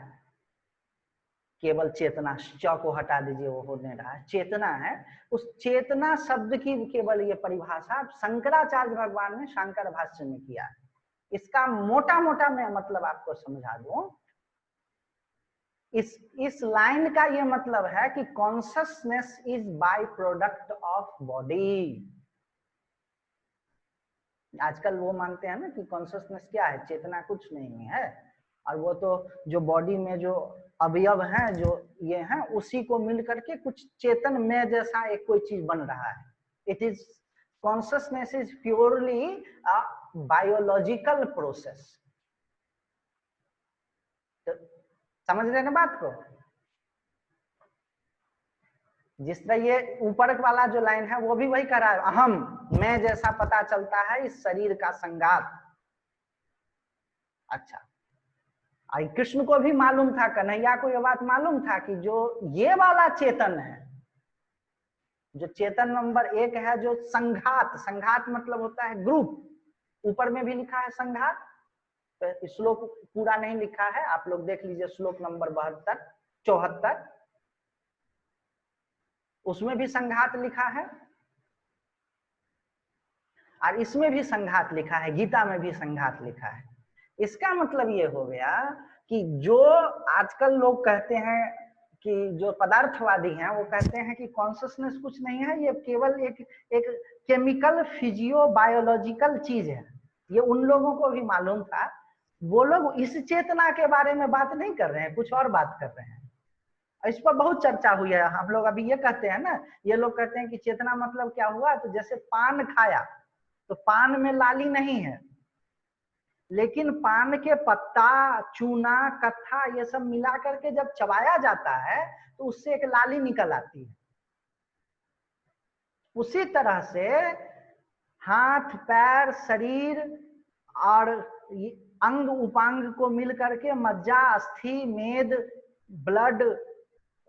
केवल चेतना, च को हटा दीजिए, वो हो नहीं रहा है, चेतना है। उस चेतना शब्द की केवल ये परिभाषा शंकराचार्य भगवान ने शंकर भाष्य में किया है। इसका मोटा मोटा मैं मतलब आपको समझा दूं। इस लाइन का ये मतलब है कि consciousness is by product of body. आजकल वो मानते हैं ना कि कॉन्शसनेस क्या है, चेतना कुछ नहीं है, और वो तो जो बॉडी में जो अवयव हैं जो ये हैं उसी को मिल करके कुछ चेतन में जैसा एक कोई चीज बन रहा है। It is, consciousness is purely a biological process. तो समझ रहे ना बात को। जिस तरह ये ऊपर वाला जो लाइन है वो भी वही कह रहा है, अहम, मैं जैसा पता चलता है इस शरीर का संगात। अच्छा, कृष्ण को भी मालूम था, कन्हैया को ये बात मालूम था कि जो ये वाला चेतन है जो चेतन नंबर 1 है, जो संघात, संघात मतलब होता है ग्रुप, ऊपर में भी लिखा है संघात, तो श्लोक पूरा नहीं लिखा है, आप लोग देख लीजिए श्लोक नंबर 72 74, उसमें भी संघात लिखा है और इसमें भी संघात लिखा है, गीता में भी संघात लिखा है। इसका मतलब ये हो गया कि जो आजकल लोग कहते हैं कि जो पदार्थवादी हैं वो कहते हैं कि कॉन्शियसनेस कुछ नहीं है, ये केवल एक केमिकल फिजियो बायोलॉजिकल चीज है, ये उन लोगों को भी मालूम था। वो लोग इस चेतना के बारे में बात नहीं कर रहे हैं, कुछ और बात कर रहे हैं। इस पर बहुत चर्चा हुई है। हम लोग अभी ये कहते हैं ना, ये लोग कहते हैं कि चेतना मतलब क्या हुआ, तो जैसे पान खाया तो पान में लाली नहीं है, लेकिन पान के पत्ता, चूना, कत्था ये सब मिला करके जब चबाया जाता है तो उससे एक लाली निकल आती है। उसी तरह से हाथ, पैर, शरीर और अंग उपांग को मिल करके मज्जा, अस्थि, मेद, ब्लड,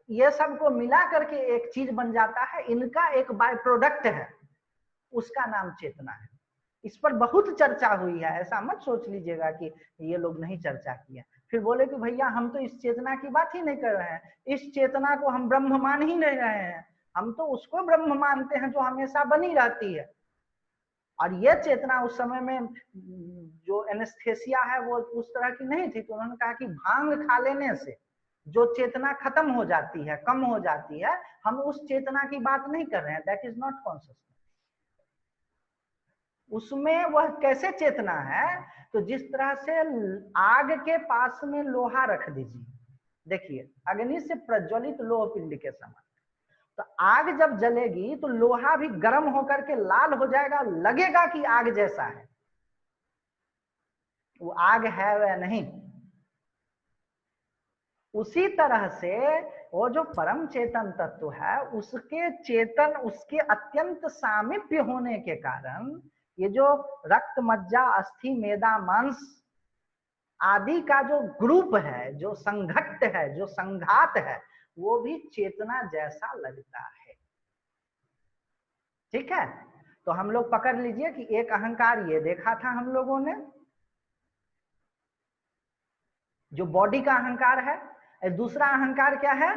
ये सब को मिला करके एक चीज बन जाता है। इनका एक बाय प्रोडक्ट है, उसका नाम चेतना है। इस पर बहुत चर्चा हुई है, ऐसा मत सोच लीजिएगा कि ये लोग नहीं चर्चा किया। फिर बोले कि भैया हम तो इस चेतना की बात ही नहीं कर रहे हैं, इस चेतना को हम ब्रह्म मान ही नहीं रहे हैं, हम तो उसको ब्रह्म मानते हैं जो हमेशा बनी रहती है। और ये चेतना उस समय में जो एनेस्थेसिया है वो उस तरह की नहीं थी, तो उन्होंने कहा कि भांग खा लेने से जो चेतना खत्म हो जाती है, कम हो जाती है, हम उस चेतना की बात नहीं कर रहे हैं, दैट इज नॉट कॉन्शियसनेस। उसमें वह कैसे चेतना है, तो जिस तरह से आग के पास में लोहा रख दीजिए, देखिए अग्नि से प्रज्वलित लोह पिंड के समान, तो आग जब जलेगी तो लोहा भी गर्म होकर के लाल हो जाएगा, लगेगा कि आग जैसा है, वो आग है वह नहीं। उसी तरह से वो जो परम चेतन तत्व है, उसके चेतन, उसके अत्यंत सामीप्य होने के कारण ये जो रक्त, मज्जा, अस्थि, मेदा, मांस आदि का जो ग्रुप है, जो संघट्ट है, जो संघात है, वो भी चेतना जैसा लगता है। ठीक है, तो हम लोग पकड़ लीजिए कि एक अहंकार ये देखा था हम लोगों ने, जो बॉडी का अहंकार है। दूसरा अहंकार क्या है,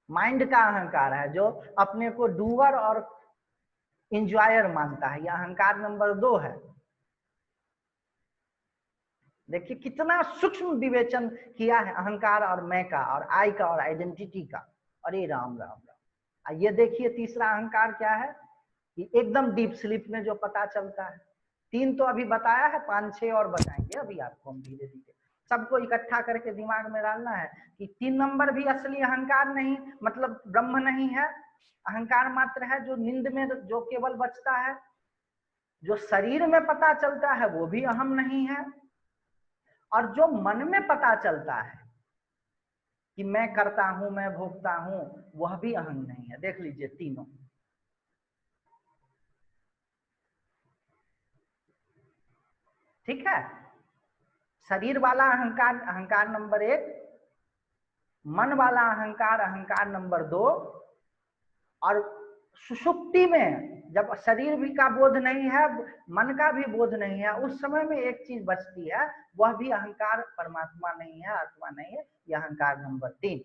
माइंड का अहंकार है, जो अपने को डूअर और इंजॉयर मानता है, यह अहंकार नंबर 2 है। देखिए कितना सूक्ष्म विवेचन किया है अहंकार और मैं का और आई का और आइडेंटिटी का। अरे राम राम राम। ये देखिए तीसरा अहंकार क्या है, कि एकदम डीप स्लीप में जो पता चलता है। 3 तो अभी बताया है, 5-6 और बताएंगे अभी आपको हम धीरे धीरे। सबको इकट्ठा करके दिमाग में डालना है कि 3 नंबर भी असली अहंकार नहीं, मतलब ब्रह्म नहीं है, अहंकार मात्र है, जो नींद में जो केवल बचता है। जो शरीर में पता चलता है वो भी अहम नहीं है, और जो मन में पता चलता है कि मैं करता हूं, मैं भोगता हूं, वह भी अहम नहीं है। देख लीजिए तीनों। ठीक है, शरीर वाला अहंकार अहंकार नंबर 1, मन वाला अहंकार अहंकार नंबर 2, और सुषुप्ति में जब शरीर भी का बोध नहीं है, मन का भी बोध नहीं है, उस समय में एक चीज बचती है, वह भी अहंकार, परमात्मा नहीं है, आत्मा नहीं है, यह अहंकार नंबर 3।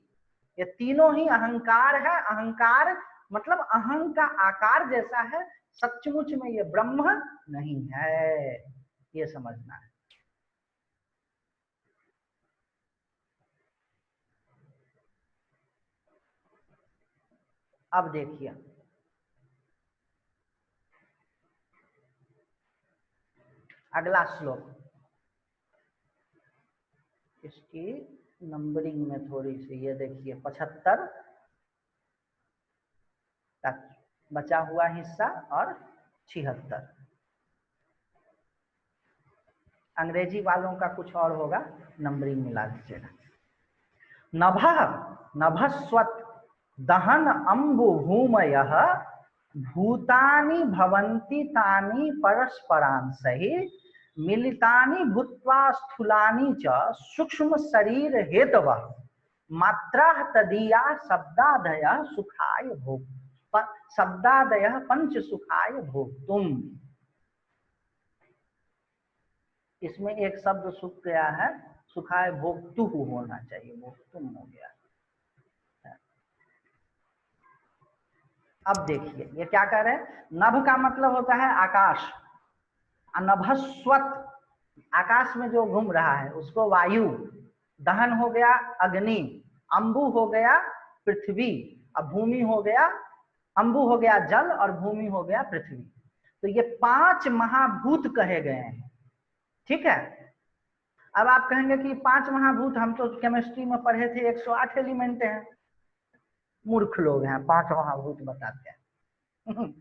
ये तीनों ही अहंकार है। अहंकार मतलब अहं का आकार जैसा है, सचमुच में ये ब्रह्म नहीं है, ये समझना है। अब देखिए अगला श्लोक, इसकी नंबरिंग में थोड़ी सी, ये देखिए 75 तक बचा हुआ हिस्सा और 76। अंग्रेजी वालों का कुछ और होगा, नंबरिंग मिला दीजिएगा। नभः नभस्वत दहन अम्बु भूमयः भूतानि भवन्ति तानि परस्परांसहि मिलितानि भूत्वा स्थूलानि च सूक्ष्म शरीर हेतवः मात्रा तदीया शब्दादय सुखाय भोग। शब्दादय पंच सुखाय भोक्तुम। इसमें एक शब्द सुख गया है, सुखाय भोक्तु होना चाहिए, भोक्तुम हो गया। अब देखिए ये क्या कह रहे हैं, नभ का मतलब होता है आकाश, नभस्वत आकाश में जो घूम रहा है उसको वायु, दहन हो गया अग्नि, अंबु हो गया पृथ्वी, अब भूमि हो गया, अंबु हो गया जल और भूमि हो गया पृथ्वी। तो ये 5 महाभूत कहे गए हैं, ठीक है। अब आप कहेंगे कि 5 महाभूत हम तो केमिस्ट्री में पढ़े थे 108 एलिमेंट हैं। मूर्ख लोग हैं, 5 महाभूत बताते हैं।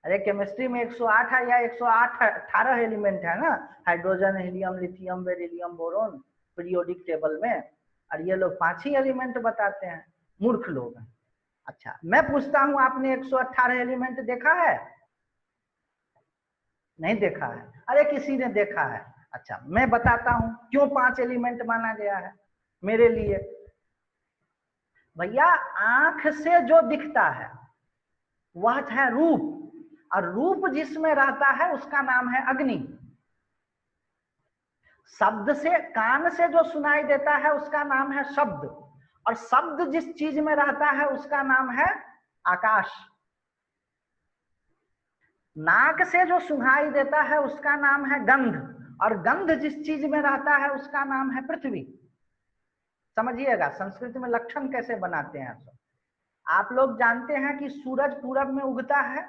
अरे केमिस्ट्री में 108 है या 118 एलिमेंट है ना, hydrogen, helium, lithium, beryllium, boron periodic table में, और ये लोग 5 ही एलिमेंट बताते हैं। मूर्ख लोग हैं। अच्छा मैं पूछता हूं, आपने 118 एलिमेंट देखा है? नहीं देखा है? अरे किसी ने देखा है? अच्छा मैं बताता हूं क्यों 5 एलिमेंट माना गया है मेरे लिए। भैया आंख से जो दिखता है वह है रूप, और रूप जिसमें रहता है उसका नाम है अग्नि। शब्द से, कान से जो सुनाई देता है उसका नाम है शब्द, और शब्द जिस चीज में रहता है उसका नाम है आकाश। नाक से जो सुनाई देता है उसका नाम है गंध, और गंध जिस चीज में रहता है उसका नाम है पृथ्वी। समझिएगा संस्कृत में लक्षण कैसे बनाते हैं। आप लोग जानते हैं कि सूरज पूरब में उगता है,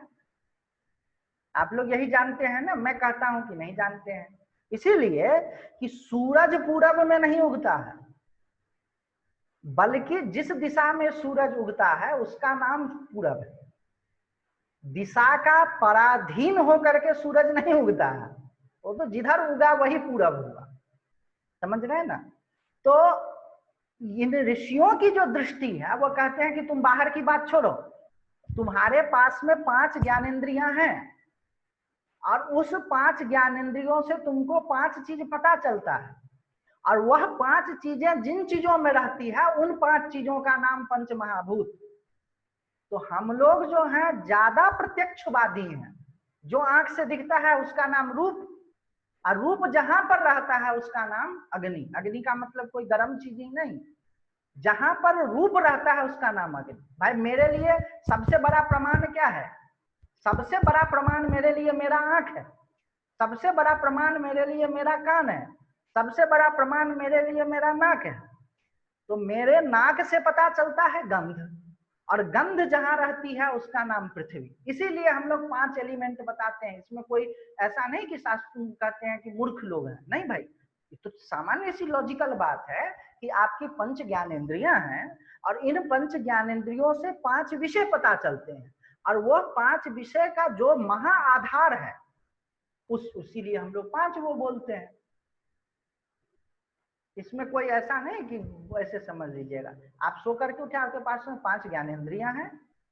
आप लोग यही जानते हैं ना, मैं कहता हूं कि नहीं जानते हैं। इसीलिए कि सूरज पूरब में नहीं उगता है, बल्कि जिस दिशा में सूरज उगता है उसका नाम पूरब है। दिशा का पराधीन होकर के सूरज नहीं उगता है, वो तो जिधर उगा वही पूरब हुआ। समझ रहे हैं ना। तो इन ऋषियों की जो दृष्टि है वो कहते हैं कि तुम बाहर की बात छोड़ो, तुम्हारे पास में 5 ज्ञानेंद्रियां हैं, और उस 5 ज्ञानेंद्रियों से तुमको 5 चीज पता चलता है, और वह 5 चीजें जिन चीजों में रहती है उन 5 चीजों का नाम पंच महाभूत। तो हम लोग जो हैं ज्यादा प्रत्यक्षवादी हैं, जो आंख से दिखता है उसका नाम रूप, और रूप जहां पर रहता है उसका नाम अग्नि। अग्नि का मतलब कोई गर्म चीज ही नहीं, जहां पर रूप रहता है उसका नाम अग्नि। भाई मेरे लिए सबसे बड़ा प्रमाण क्या है? सबसे बड़ा प्रमाण मेरे लिए मेरा आंख है, सबसे बड़ा प्रमाण मेरे लिए मेरा कान है, सबसे बड़ा प्रमाण मेरे लिए मेरा नाक है। तो मेरे नाक से पता चलता है गंध, और गंध जहां रहती है उसका नाम पृथ्वी। इसीलिए हम लोग 5 एलिमेंट बताते हैं। इसमें कोई ऐसा नहीं कि शास्त्र कहते हैं कि मूर्ख लोग हैं, नहीं भाई, ये तो सामान्य सी लॉजिकल बात है कि आपकी 5 ज्ञानेंद्रियां हैं, और इन 5 ज्ञानेंद्रियों से 5 विषय पता चलते हैं, और वो 5 विषय का जो महा आधार है उसीलिए हम लोग 5 वो बोलते हैं। इसमें कोई ऐसा नहीं कि ऐसे समझ लीजिएगा आप सो करके उठे आपके पास में 5 ज्ञानेंद्रियां हैं,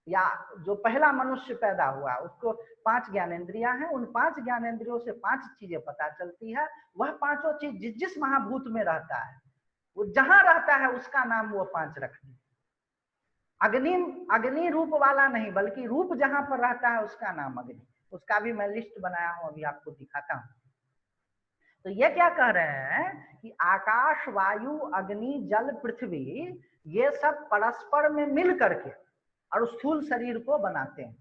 या जो पहला मनुष्य पैदा हुआ उसको 5 ज्ञानेंद्रियां हैं, उन 5 ज्ञानेंद्रियों से 5 चीजें पता चलती है। वह 5 चीज जिस जिस महाभूत में रहता है, वो जहां रहता है उसका नाम वो 5 रख दी। अग्नि रूप वाला नहीं, बल्कि रूप जहां पर रहता है उसका नाम अग्नि। उसका भी मैं लिस्ट बनाया हूं, अभी आपको दिखाता हूं। तो ये क्या कह रहे हैं कि आकाश, वायु, अग्नि, जल, पृथ्वी, ये सब परस्पर में मिल करके और स्थूल शरीर को बनाते हैं,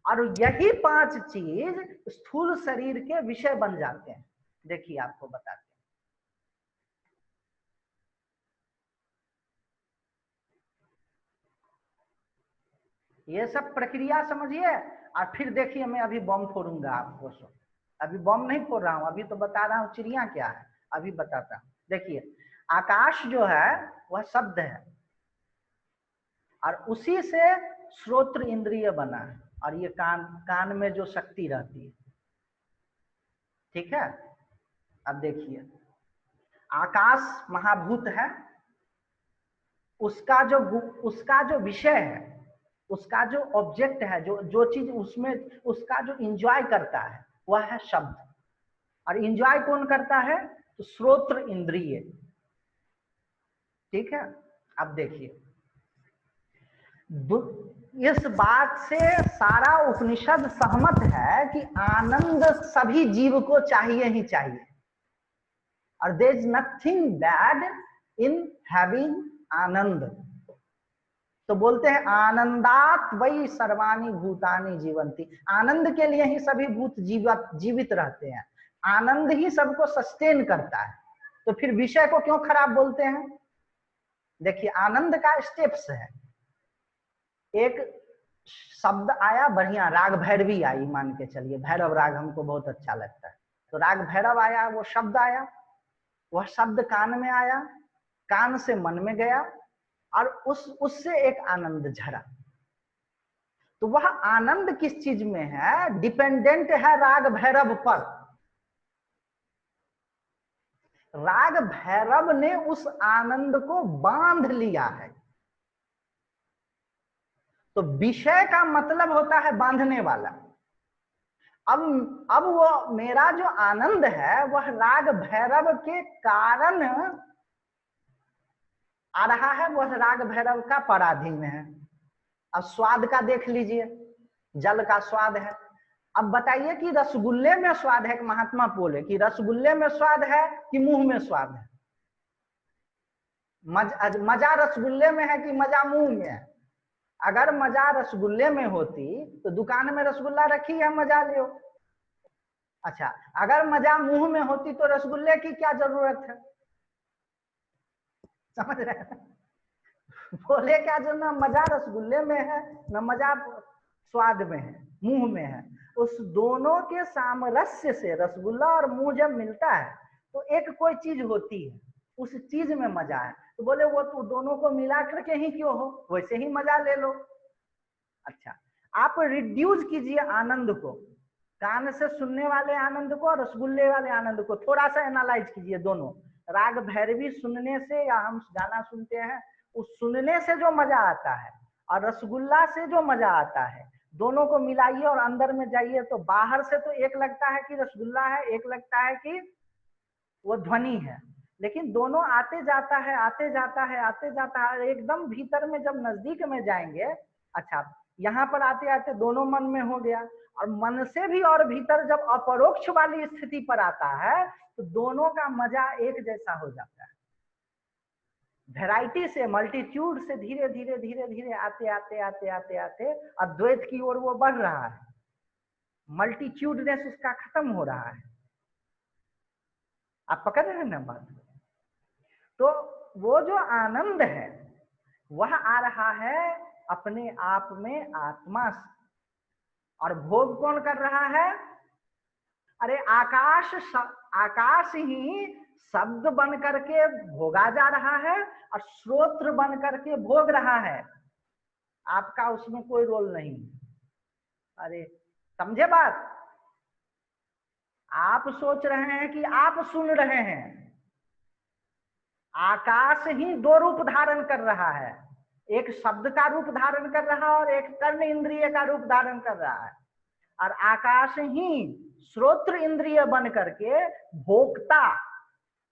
और यही 5 चीज स्थूल शरीर के विषय बन जाते हैं। देखिए आपको बताते हैं। ये सब प्रक्रिया समझिए, और फिर देखिए मैं अभी बम फोड़ूंगा आपको। अभी बम नहीं फोड़ रहा हूं, अभी तो बता रहा हूं चिड़िया क्या है, अभी बताता हूं। देखिए आकाश जो है वह शब्द है, और उसी से श्रोत्र इंद्रिय बना है, और ये कान में जो शक्ति रहती है, ठीक है। अब देखिए आकाश महाभूत है, उसका जो विषय है, उसका जो ऑब्जेक्ट है, जो चीज उसमें उसका जो इंजॉय करता है वह है शब्द। और इंजॉय कौन करता है? तो श्रोत्र इंद्रिय, ठीक है। अब देखिए इस बात से सारा उपनिषद सहमत है कि आनंद सभी जीव को चाहिए ही चाहिए, और there is nothing bad in having आनंद। तो बोलते हैं आनंदात वही सर्वाणी भूतानि जीवंती, आनंद के लिए ही सभी भूत जीवित रहते हैं, आनंद ही सबको सस्टेन करता है। तो फिर विषय को क्यों खराब बोलते हैं? देखिए आनंद का स्टेप्स है। एक शब्द आया बढ़िया, राग भैरवी आई, मान के चलिए भैरव राग हमको बहुत अच्छा लगता है, तो राग भैरव आया, वो शब्द आया, वह शब्द कान में आया, कान से मन में गया, और उससे एक आनंद झरा। तो वह आनंद किस चीज में है? डिपेंडेंट है राग भैरव पर। राग भैरव ने उस आनंद को बांध लिया है। तो विषय का मतलब होता है बांधने वाला। अब वो मेरा जो आनंद है वह राग भैरव के कारण आ रहा है, वह राग भैरव का पराधीन है। अब स्वाद का देख लीजिए, जल का स्वाद है। अब बताइए कि रसगुल्ले में स्वाद है कि महात्मा बोले कि रसगुल्ले में स्वाद है कि मुंह में स्वाद है? मजा रसगुल्ले में है कि मजा मुंह में है? अगर मजा रसगुल्ले में होती तो दुकान में रसगुल्ला रखी है, मजा लियो। अच्छा, अगर मजा मुंह में होती तो रसगुल्ले की क्या जरूरत है? समझ रहे हैं? बोले क्या, जो ना मजा रसगुल्ले में है न मजा स्वाद में है, मुंह में है। उस दोनों के सामरस्य से रसगुल्ला और मुंह जब मिलता है तो एक कोई चीज होती है, उस चीज में मजा है। तो बोले वो तो दोनों को मिला करके ही क्यों हो, वैसे ही मजा ले लो। अच्छा, आप रिड्यूस कीजिए आनंद को, कान से सुनने वाले आनंद को और रसगुल्ले वाले आनंद को थोड़ा सा एनालाइज कीजिए। दोनों राग भैरवी सुनने से, या हम गाना सुनते हैं उस सुनने से जो मजा आता है और रसगुल्ला से जो मजा आता है, दोनों को मिलाइए और अंदर में जाइए तो बाहर से तो एक लगता है कि रसगुल्ला है, एक लगता है कि वो ध्वनि है, लेकिन दोनों आते जाता है, आते जाता है, आते जाता है। एकदम भीतर में जब नजदीक में जाएंगे, अच्छा यहाँ पर आते आते दोनों मन में हो गया, और मन से भी और भीतर जब अपरोक्ष वाली स्थिति पर आता है तो दोनों का मजा एक जैसा हो जाता है। वैरायटी से, मल्टीट्यूड से धीरे धीरे धीरे धीरे आते आते आते आते आते अद्वैत की ओर वो बढ़ रहा है। मल्टीट्यूडनेस उसका खत्म हो रहा है। आप पकड़ रहे हैं ना बात? तो वो जो आनंद है वह आ रहा है अपने आप में आत्मा से, और भोग कौन कर रहा है? अरे आकाश ही शब्द बन करके भोगा जा रहा है और श्रोत्र बन करके भोग रहा है। आपका उसमें कोई रोल नहीं। अरे समझे बात? आप सोच रहे हैं कि आप सुन रहे हैं, आकाश ही दो रूप धारण कर रहा है, एक शब्द का रूप धारण कर रहा है और एक कर्ण इंद्रिय का रूप धारण कर रहा है। और आकाश ही श्रोत्र इंद्रिय बन करके भोक्ता,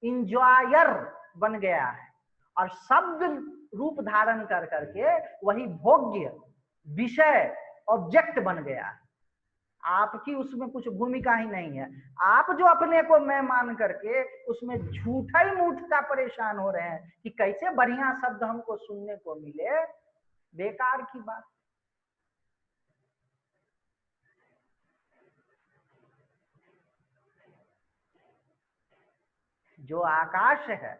इंजॉयर बन गया है, और शब्द रूप धारण कर करके वही भोग्य विषय ऑब्जेक्ट बन गया है। आपकी उसमें कुछ भूमिका ही नहीं है। आप जो अपने को मैं मान करके उसमें झूठा ही मूठ का परेशान हो रहे हैं कि कैसे बढ़िया शब्द हमको सुनने को मिले, बेकार की बात। जो आकाश है,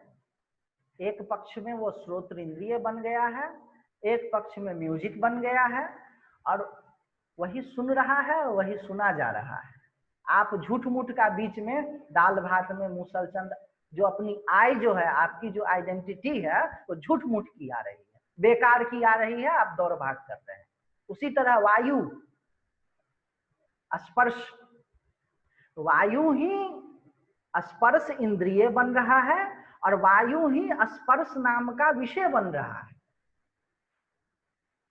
एक पक्ष में वो श्रोत्र इंद्रिय बन गया है, एक पक्ष में म्यूजिक बन गया है, और वही सुन रहा है, वही सुना जा रहा है। आप झूठ मूठ का बीच में दाल भात में मुसलचंद, जो अपनी आई जो है, आपकी जो आइडेंटिटी है वो झूठ मूठ की आ रही है, बेकार की आ रही है, आप दौड़ भाग कर रहे हैं। उसी तरह वायु, स्पर्श, वायु ही स्पर्श इंद्रिय बन रहा है और वायु ही स्पर्श नाम का विषय बन रहा है,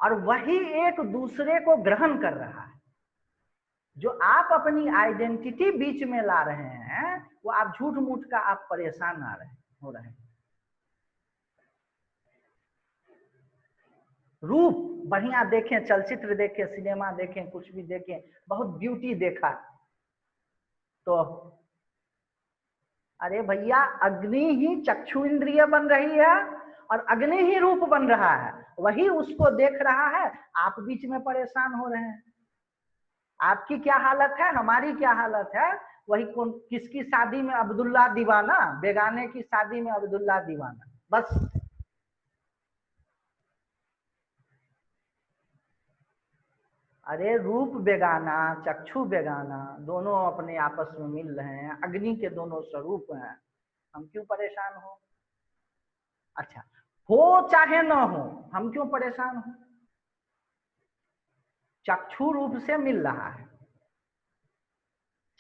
और वही एक दूसरे को ग्रहण कर रहा है। जो आप अपनी आइडेंटिटी बीच में ला रहे हैं वो आप झूठ मूठ का आप परेशान हो रहे हैं। रूप बढ़िया देखें, चलचित्र देखें, सिनेमा देखें, कुछ भी देखें, बहुत ब्यूटी देखा तो अरे भैया अग्नि ही चक्षु इंद्रिय बन रही है और अग्नि ही रूप बन रहा है, वही उसको देख रहा है। आप बीच में परेशान हो रहे हैं। आपकी क्या हालत है, हमारी क्या हालत है। वही कौन किसकी शादी में अब्दुल्ला दीवाना, बेगाने की शादी में अब्दुल्ला दीवाना, बस। अरे रूप बेगाना, चक्षु बेगाना, दोनों अपने आपस में मिल रहे हैं, अग्नि के दोनों स्वरूप हैं, हम क्यों परेशान हो। अच्छा, हो चाहे न हो, हम क्यों परेशान हो। चक्षु रूप से मिल रहा है,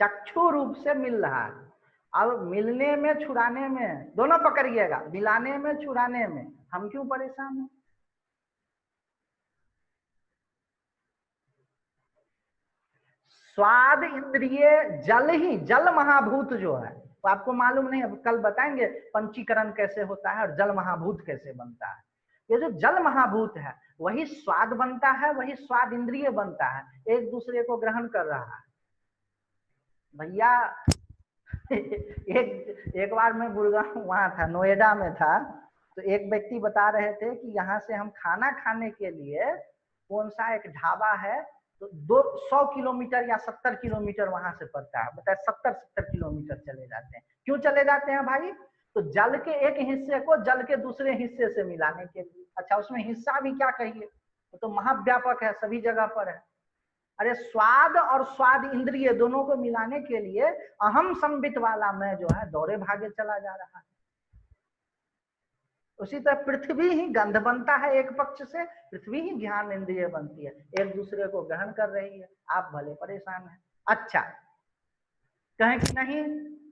चक्षु रूप से मिल रहा है। अब मिलने में छुड़ाने में दोनों पकड़िएगा, मिलाने में छुड़ाने में हम क्यों परेशान हो। स्वाद इंद्रिय जल ही, जल महाभूत जो है वो आपको मालूम नहीं, अब कल बताएंगे पंचीकरण कैसे होता है और जल महाभूत कैसे बनता है। ये जो जल महाभूत है वही स्वाद बनता है, वही स्वाद इंद्रिय बनता है, एक दूसरे को ग्रहण कर रहा है भैया। एक बार मैं गुड़गांव वहां था, नोएडा में था, तो एक व्यक्ति बता रहे थे कि यहाँ से हम खाना खाने के लिए कौन सा एक ढाबा है, तो 200 किलोमीटर या 70 किलोमीटर वहां से पड़ता है। बताए 70 किलोमीटर चले जाते हैं। क्यों चले जाते हैं भाई, तो जल के एक हिस्से को जल के दूसरे हिस्से से मिलाने के लिए। अच्छा, उसमें हिस्सा भी क्या कहिए, वो तो महाव्यापक है, सभी जगह पर है। अरे स्वाद और स्वाद इंद्रिय दोनों को मिलाने के लिए अहम संबित वाला मैं जो है दौरे भागे चला जा रहा है। उसी तरह पृथ्वी ही गंध बनता है, एक पक्ष से पृथ्वी ही ज्ञान इंद्रिय बनती है, एक दूसरे को ग्रहण कर रही है। आप भले परेशान हैं। अच्छा, कहें कि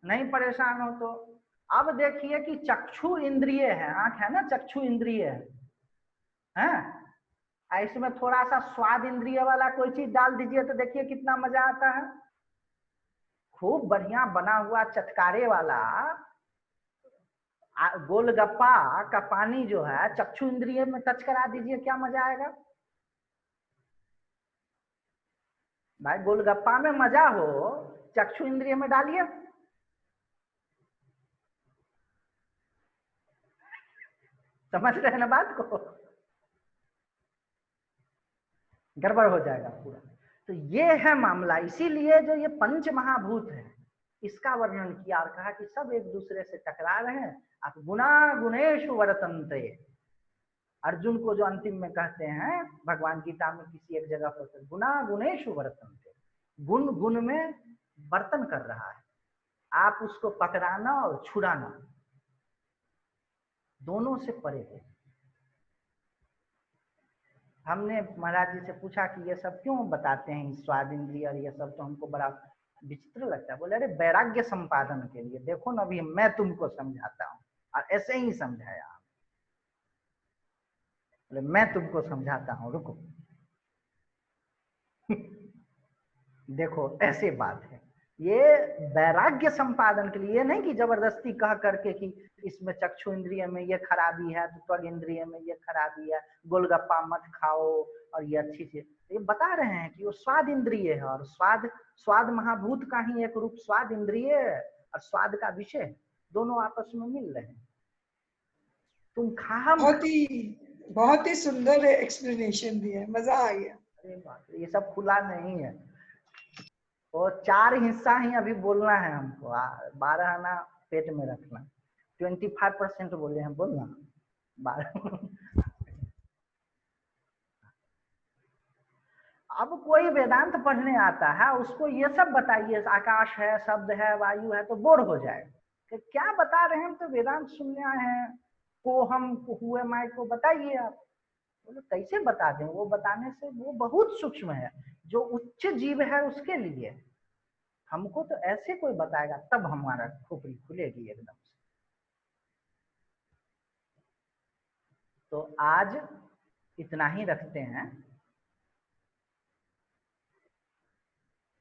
नहीं परेशान हो तो अब देखिए कि चक्षु इंद्रिय है, आंख है ना, चक्षु इंद्रिय है। इसमें थोड़ा सा स्वाद इंद्रिय वाला कोई चीज डाल दीजिए तो देखिए कितना मजा आता है। खूब बढ़िया बना हुआ चटकारे वाला गोलगप्पा का पानी जो है चक्षु इंद्रिय में टच करा दीजिए, क्या मजा आएगा भाई। गोलगप्पा में मजा हो, चक्षु इंद्रिय में डालिए, समझ रहे हैं ना बात को, गड़बड़ हो जाएगा पूरा। तो ये है मामला। इसीलिए जो ये पंच महाभूत है इसका वर्णन किया और कहा कि सब एक दूसरे से टकरा रहे हैं। आप गुणा गुणेषु वर्तन्ते, अर्जुन को जो अंतिम में कहते हैं भगवान गीता में किसी एक जगह पर, गुणा गुणेषु वर्तन्ते, गुण गुण में वर्तन कर रहा है। आप उसको पकड़ाना और छुड़ाना दोनों से परे है। हमने महाराज जी से पूछा कि ये सब क्यों बताते हैं, स्वाद इंद्रिय और ये सब, तो हमको बड़ा विचित्र लगता है। बोले अरे वैराग्य संपादन के लिए, देखो ना अभी मैं तुमको समझाता हूँ, और ऐसे ही समझाया। बोले मैं तुमको समझाता हूँ, रुको। देखो ऐसे बात है, ये वैराग्य संपादन के लिए, नहीं कि जबरदस्ती कह करके कि इसमें चक्षु इंद्रिय में ये खराबी है, तो त्वग इंद्रिय में ये खराबी है, गोलगप्पा मत खाओ और ये अच्छी चीज। ये बता रहे हैं कि वो स्वाद इंद्रिय है, और स्वाद महाभूत का ही एक रूप स्वाद इंद्रिय और स्वाद का विषय दोनों आपस में मिल रहे हैं। तुम खा, बहुत ही सुंदर एक्सप्लेनेशन दिया, मजा आ गया। अरे बात, ये सब खुला नहीं है, तो 4 हिस्सा ही अभी बोलना है हमको, 12 आना पेट में रखना। 25% बोले हैं बोलना, 12। अब कोई वेदांत पढ़ने आता है, उसको ये सब बताइए, आकाश है, शब्द है, वायु है, तो बोर हो जाए कि क्या बता रहे हैं, तो वेदांत सुनने आए हैं, को हम हुए माय को बताइए आप। बोले कैसे बता दें, वो बताने से वो बहुत सूक्ष्म है, जो उच्च जीव है उसके लिए। हमको तो ऐसे कोई बताएगा तब हमारा खोपड़ी खुलेगी एकदम से। तो आज इतना ही रखते हैं,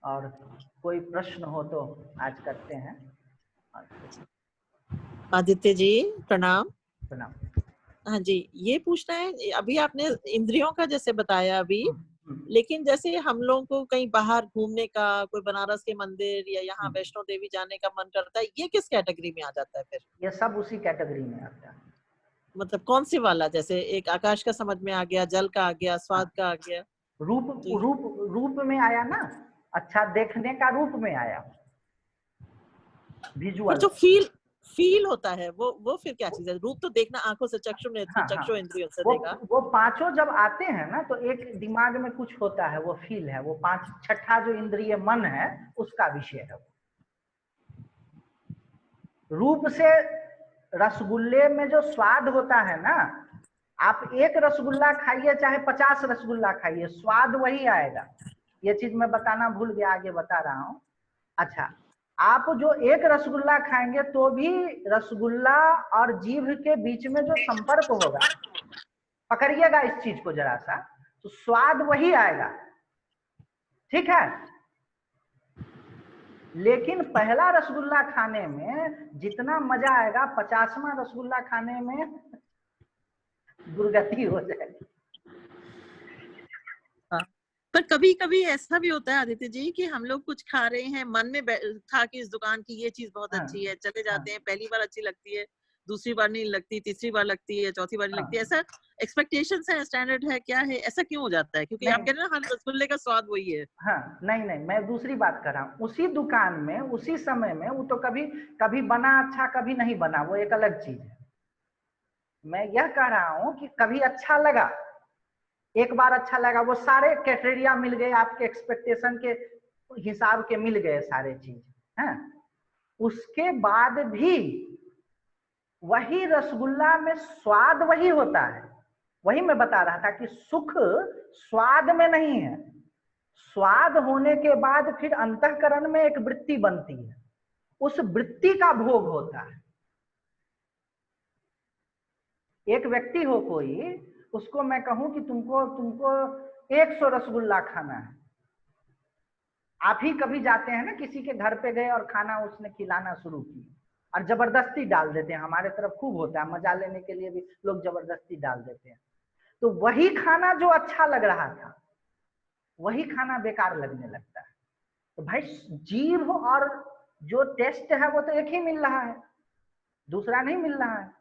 और कोई प्रश्न हो तो आज करते हैं। आदित्य जी प्रणाम। प्रणाम। हाँ जी, ये पूछना है, अभी आपने इंद्रियों का जैसे बताया अभी, लेकिन जैसे हम लोगों को कहीं बाहर घूमने का, कोई बनारस के मंदिर या यहाँ वैष्णो देवी जाने का मन करता है, ये किस कैटेगरी में आ जाता है फिर? ये सब उसी कैटेगरी में आता है। मतलब कौन सी वाला? जैसे एक आकाश का समझ में आ गया, जल का आ गया, स्वाद का आ गया, रूप तो रूप में आया ना, अच्छा देखने का रूप में आया, पर विजुअल। जो फील होता है वो फिर क्या चीज है? रूप तो देखना आंखों से, चक्षु नेत्र, हाँ हाँ, चक्षु इंद्रियों से वो देखा। वो पांचों जब आते हैं ना तो एक दिमाग में कुछ होता है, वो फील है, वो छठा जो इंद्रिय मन है उसका विषय है। रूप से रसगुल्ले में जो स्वाद होता है ना, आप एक रसगुल्ला खाइए चाहे 50 रसगुल्ला खाइए, स्वाद वही आएगा। ये चीज मैं बताना भूल गया, आगे बता रहा हूँ। अच्छा, आप जो एक रसगुल्ला खाएंगे तो भी रसगुल्ला और जीभ के बीच में जो संपर्क होगा, पकड़िएगा इस चीज को जरा सा, तो स्वाद वही आएगा, ठीक है। लेकिन पहला रसगुल्ला खाने में जितना मजा आएगा, 50वां रसगुल्ला खाने में दुर्गति हो जाएगी। हाँ। पर कभी कभी ऐसा भी होता है आदित्य जी कि हम लोग कुछ खा रहे हैं, मन में था कि इस दुकान की ये चीज बहुत अच्छी है, चले जाते हैं, पहली बार अच्छी लगती है, दूसरी बार नहीं लगती, तीसरी बार लगती है, चौथी बार नहीं लगती, ऐसा एक्सपेक्टेशंस है, स्टैंडर्ड है, क्या है, ऐसा क्यों हो जाता है? क्योंकि आप कह रहे हैं ना, हर रसगुल्ले का स्वाद वही है। हाँ, नहीं, मैं दूसरी बात कर रहा हूँ। उसी दुकान में उसी समय में वो तो कभी कभी बना अच्छा, कभी नहीं बना, वो एक अलग चीज है। मैं यह कह रहा हूँ कि कभी अच्छा लगा, एक बार अच्छा लगा, वो सारे क्राइटेरिया मिल गए, आपके एक्सपेक्टेशन के हिसाब के मिल गए सारे चीज, हैं। उसके बाद भी वही रसगुल्ला में स्वाद वही होता है। वही मैं बता रहा था कि सुख स्वाद में नहीं है, स्वाद होने के बाद फिर अंतःकरण में एक वृत्ति बनती है, उस वृत्ति का भोग होता है। एक व्यक्ति हो कोई, उसको मैं कहूं कि तुमको 100 रसगुल्ला खाना है, आप ही कभी जाते हैं ना किसी के घर पे गए और खाना उसने खिलाना शुरू की और जबरदस्ती डाल देते हैं, हमारे तरफ खूब होता है, मजा लेने के लिए भी लोग जबरदस्ती डाल देते हैं, तो वही खाना जो अच्छा लग रहा था वही खाना बेकार लगने लगता है। तो भाई जीभ और जो टेस्ट है वो तो एक ही मिल रहा है, दूसरा नहीं मिल रहा है,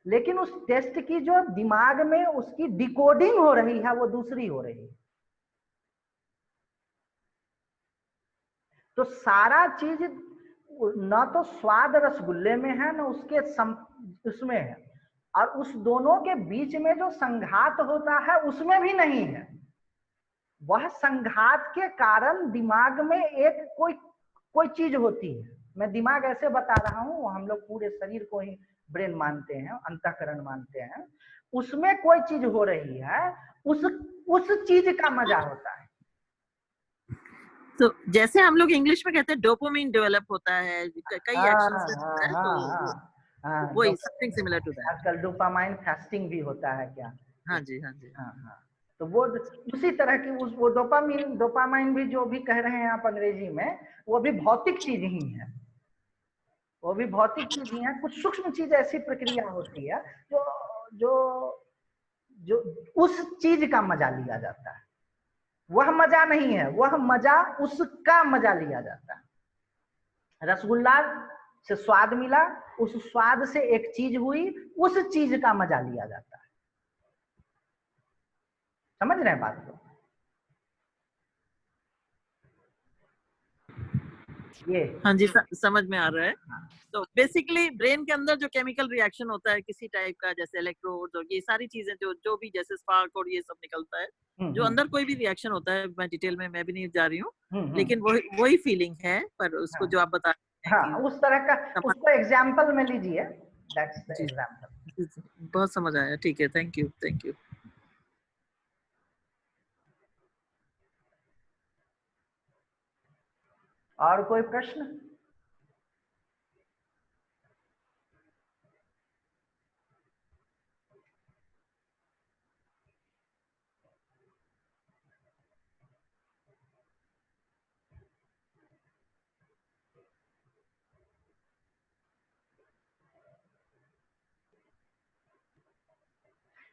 लेकिन उस टेस्ट की जो दिमाग में उसकी डिकोडिंग हो रही है वो दूसरी हो रही है। तो सारा चीज न तो स्वाद रसगुल्ले में है, न उसके उसमें है, और उस दोनों के बीच में जो संघात होता है उसमें भी नहीं है। वह संघात के कारण दिमाग में एक कोई चीज होती है। मैं दिमाग ऐसे बता रहा हूँ, हम लोग पूरे शरीर को ही ब्रेन मानते हैं, अंतःकरण मानते हैं, उसमें कोई चीज हो रही है, उस चीज का मजा होता है। तो जैसे हम लोग इंग्लिश में कहते हैं डोपामिन डेवलप होता है, कई एक्शंस से होता है, तो वही समथिंग सिमिलर टू दैट। आजकल डोपामाइन फास्टिंग भी होता है क्या? हाँ जी, हाँ जी, हाँ हाँ, तो वो उसी तरह की वो डोपामाइन भी जो भी कह रहे हैं आप अंग्रेजी में, वो भी भौतिक चीज ही है, वो भी भौतिक चीज ही है। कुछ सूक्ष्म चीज ऐसी प्रक्रिया होती है जो जो जो उस चीज का मजा लिया जाता है, वह मजा नहीं है, वह मजा उसका मजा लिया जाता है। रसगुल्ला से स्वाद मिला, उस स्वाद से एक चीज हुई, उस चीज का मजा लिया जाता है। समझ रहे हैं बात को? ये हाँ जी, समझ में आ रहा है। तो बेसिकली ब्रेन के अंदर जो केमिकल रिएक्शन होता है किसी टाइप का, जैसे इलेक्ट्रोड्स और ये सारी चीजें जो भी जैसे स्पार्क और ये सब निकलता है, जो अंदर कोई भी रिएक्शन होता है, मैं डिटेल में मैं भी नहीं जा रही हूँ, लेकिन वही फीलिंग है, पर उसको जो आप बता रहे हैं हाँ, उस तरह का उसको एग्जाम्पल में लीजिए, दैट्स द एग्जाम्पल। बहुत समझ आया, ठीक है, थैंक यू, थैंक यू। और कोई प्रश्न?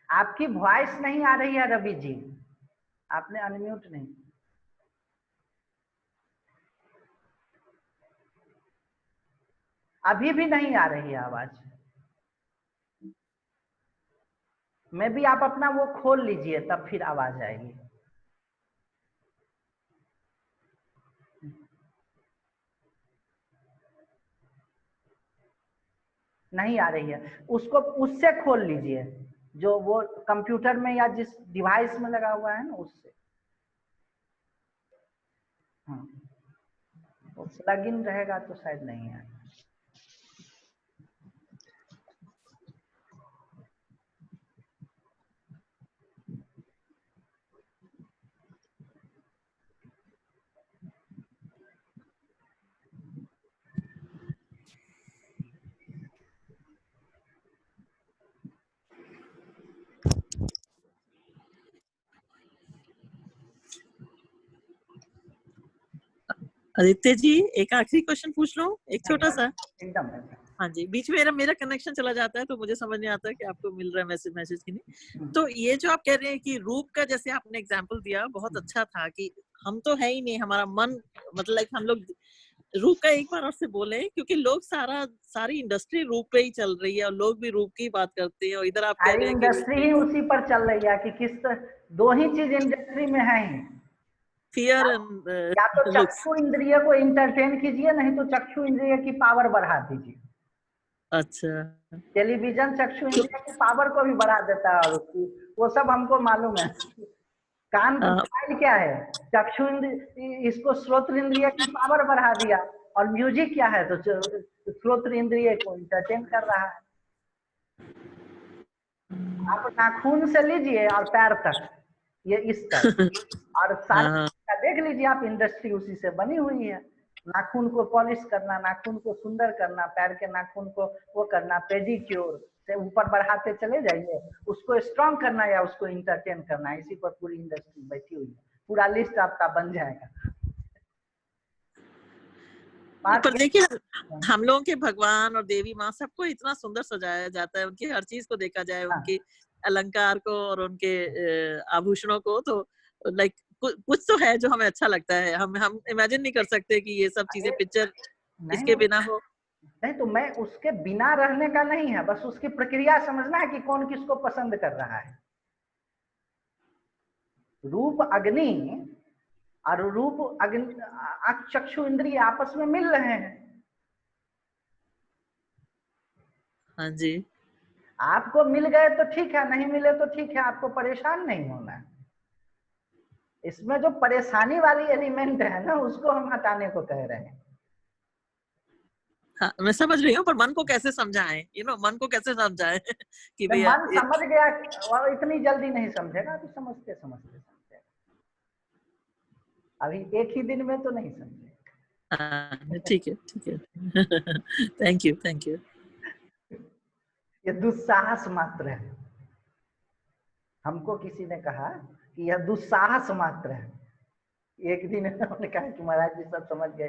आपकी वॉइस नहीं आ रही है रवि जी, आपने अनम्यूट नहीं। अभी भी नहीं आ रही है आवाज। मैं भी, आप अपना वो खोल लीजिए तब फिर आवाज आएगी। नहीं आ रही है, उसको उससे खोल लीजिए, जो वो कंप्यूटर में या जिस डिवाइस में लगा हुआ है ना उससे। हाँ, वो प्लग इन रहेगा तो शायद नहीं है। आदित्य जी एक आखिरी क्वेश्चन पूछ लो, एक छोटा सा। एकदम। हाँ जी, बीच में मेरा कनेक्शन चला जाता है तो मुझे समझ नहीं आता कि आपको मिल रहा है मैसेज की नहीं। तो ये जो आप कह रहे हैं कि रूप का, जैसे आपने एग्जांपल दिया बहुत अच्छा था कि हम तो है ही नहीं, हमारा मन, मतलब हम लोग रूप का एक बार और से बोले, क्योंकि लोग सारी इंडस्ट्री रूप पे ही चल रही है और लोग भी रूप की बात करते हैं, और इधर आप कह सारी रहे हैं कि इंडस्ट्री ही उसी पर चल रही है कि दो ही चीज इंडस्ट्री में है ही, फियर या तो एंड लुक्स। चक्षु इंद्रिय को इंटरटेन कीजिए, नहीं तो चक्षु इंद्रिय की पावर बढ़ा दीजिए। अच्छा, टेलीविजन चक्षु इंद्रिय की पावर को भी बढ़ा देता है, और उसकी वो सब हमको मालूम है। कान का फाइल क्या है, चक्षु इंद्रिय, इसको श्रोत्र इंद्रिय की पावर बढ़ा दिया। और म्यूजिक क्या है, तो श्रोत्र इंद्रिय को इंटरटेन कर रहा है। आप नाखून से लीजिए और पैर तक, ये इस तक, और सारे का देख लीजिए आप, इंडस्ट्री उसी से बनी हुई है। नाखून को पॉलिश करना, नाखून को सुंदर करना, पैर के नाखून को वो करना, पेडिक्योर से ऊपर बढ़ाते चले जाइए, उसको स्ट्रॉन्ग करना या उसको इंटरटेन करना, इसी पर पूरी इंडस्ट्री बैठी हुई है। पूरा लिस्ट आपका बन जाएगा। पर देखिए, हम लोगों के भगवान और देवी माँ सबको इतना सुंदर सजाया जाता है, उनकी हर चीज को देखा जाए, उनके अलंकार को और उनके आभूषणों को, तो लाइक कुछ तो है जो हमें अच्छा लगता है। हम इमेजिन नहीं कर सकते कि ये सब चीजें पिक्चर इसके बिना हो। नहीं, तो मैं उसके बिना रहने का नहीं है, बस उसकी प्रक्रिया समझना है कि कौन किसको पसंद कर रहा है। रूप अग्नि और रूप अग्नि चक्षु इंद्रिय आपस में मिल रहे हैं। हाँ जी, आपको मिल गए तो ठीक है, नहीं मिले तो ठीक है, आपको परेशान नहीं होना है। इसमें जो परेशानी वाली एलिमेंट है ना, उसको हम हटाने को कह रहे हैं। हाँ, मैं समझ रही हूँ, पर मन को कैसे समझाएं, मन को कैसे समझाएं कि भैया मन समझ गया, और इतनी जल्दी नहीं समझेगा, तो समझते समझते समझेगा। अभी एक ही दिन में तो नहीं समझेगा। ठीक है, ठीक है। Thank you. ये दुस्साहस मात्र है। हमको किसी ने कहा कि यह दुस्साहस मात्र है। एक दिन उन्होंने कहा कि महाराज जी सब समझ गए,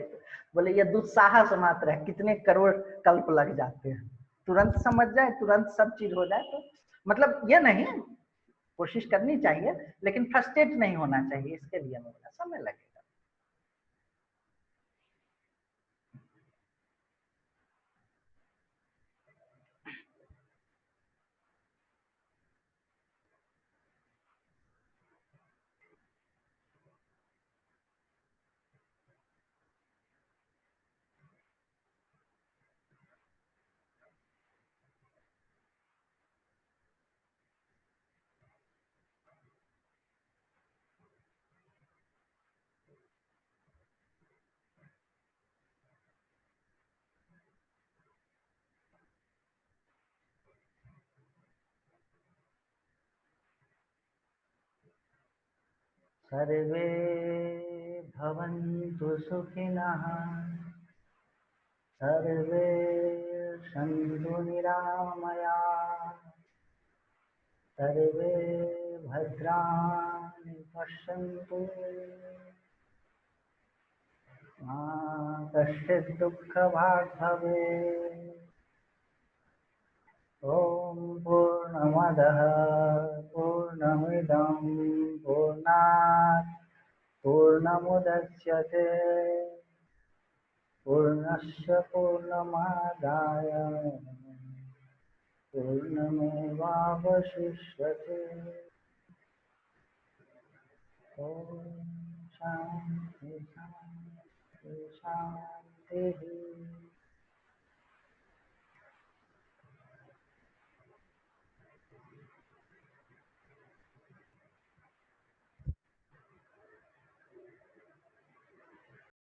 बोले ये दुस्साहस मात्र है, कितने करोड़ कल्प लग जाते हैं, तुरंत समझ जाए, तुरंत सब चीज हो जाए। तो मतलब ये नहीं, कोशिश करनी चाहिए, लेकिन फ्रस्ट्रेट नहीं होना चाहिए, इसके लिए मुझे समय लगेगा। सर्वे भवन्तु सुखिनः, सर्वे सन्तु निरामयाः, सर्वे भद्राणि पश्यन्तु, मा कश्चित् दुःखभाग् भवेत्। ओम पूर्णमदः पूर्णमिदं पूर्णात् पूर्णमुदच्यते पूर्णस्य पूर्णमादाय पूर्णमेवावशिष्यते। ॐ शान्ति शान्ति शान्तिः।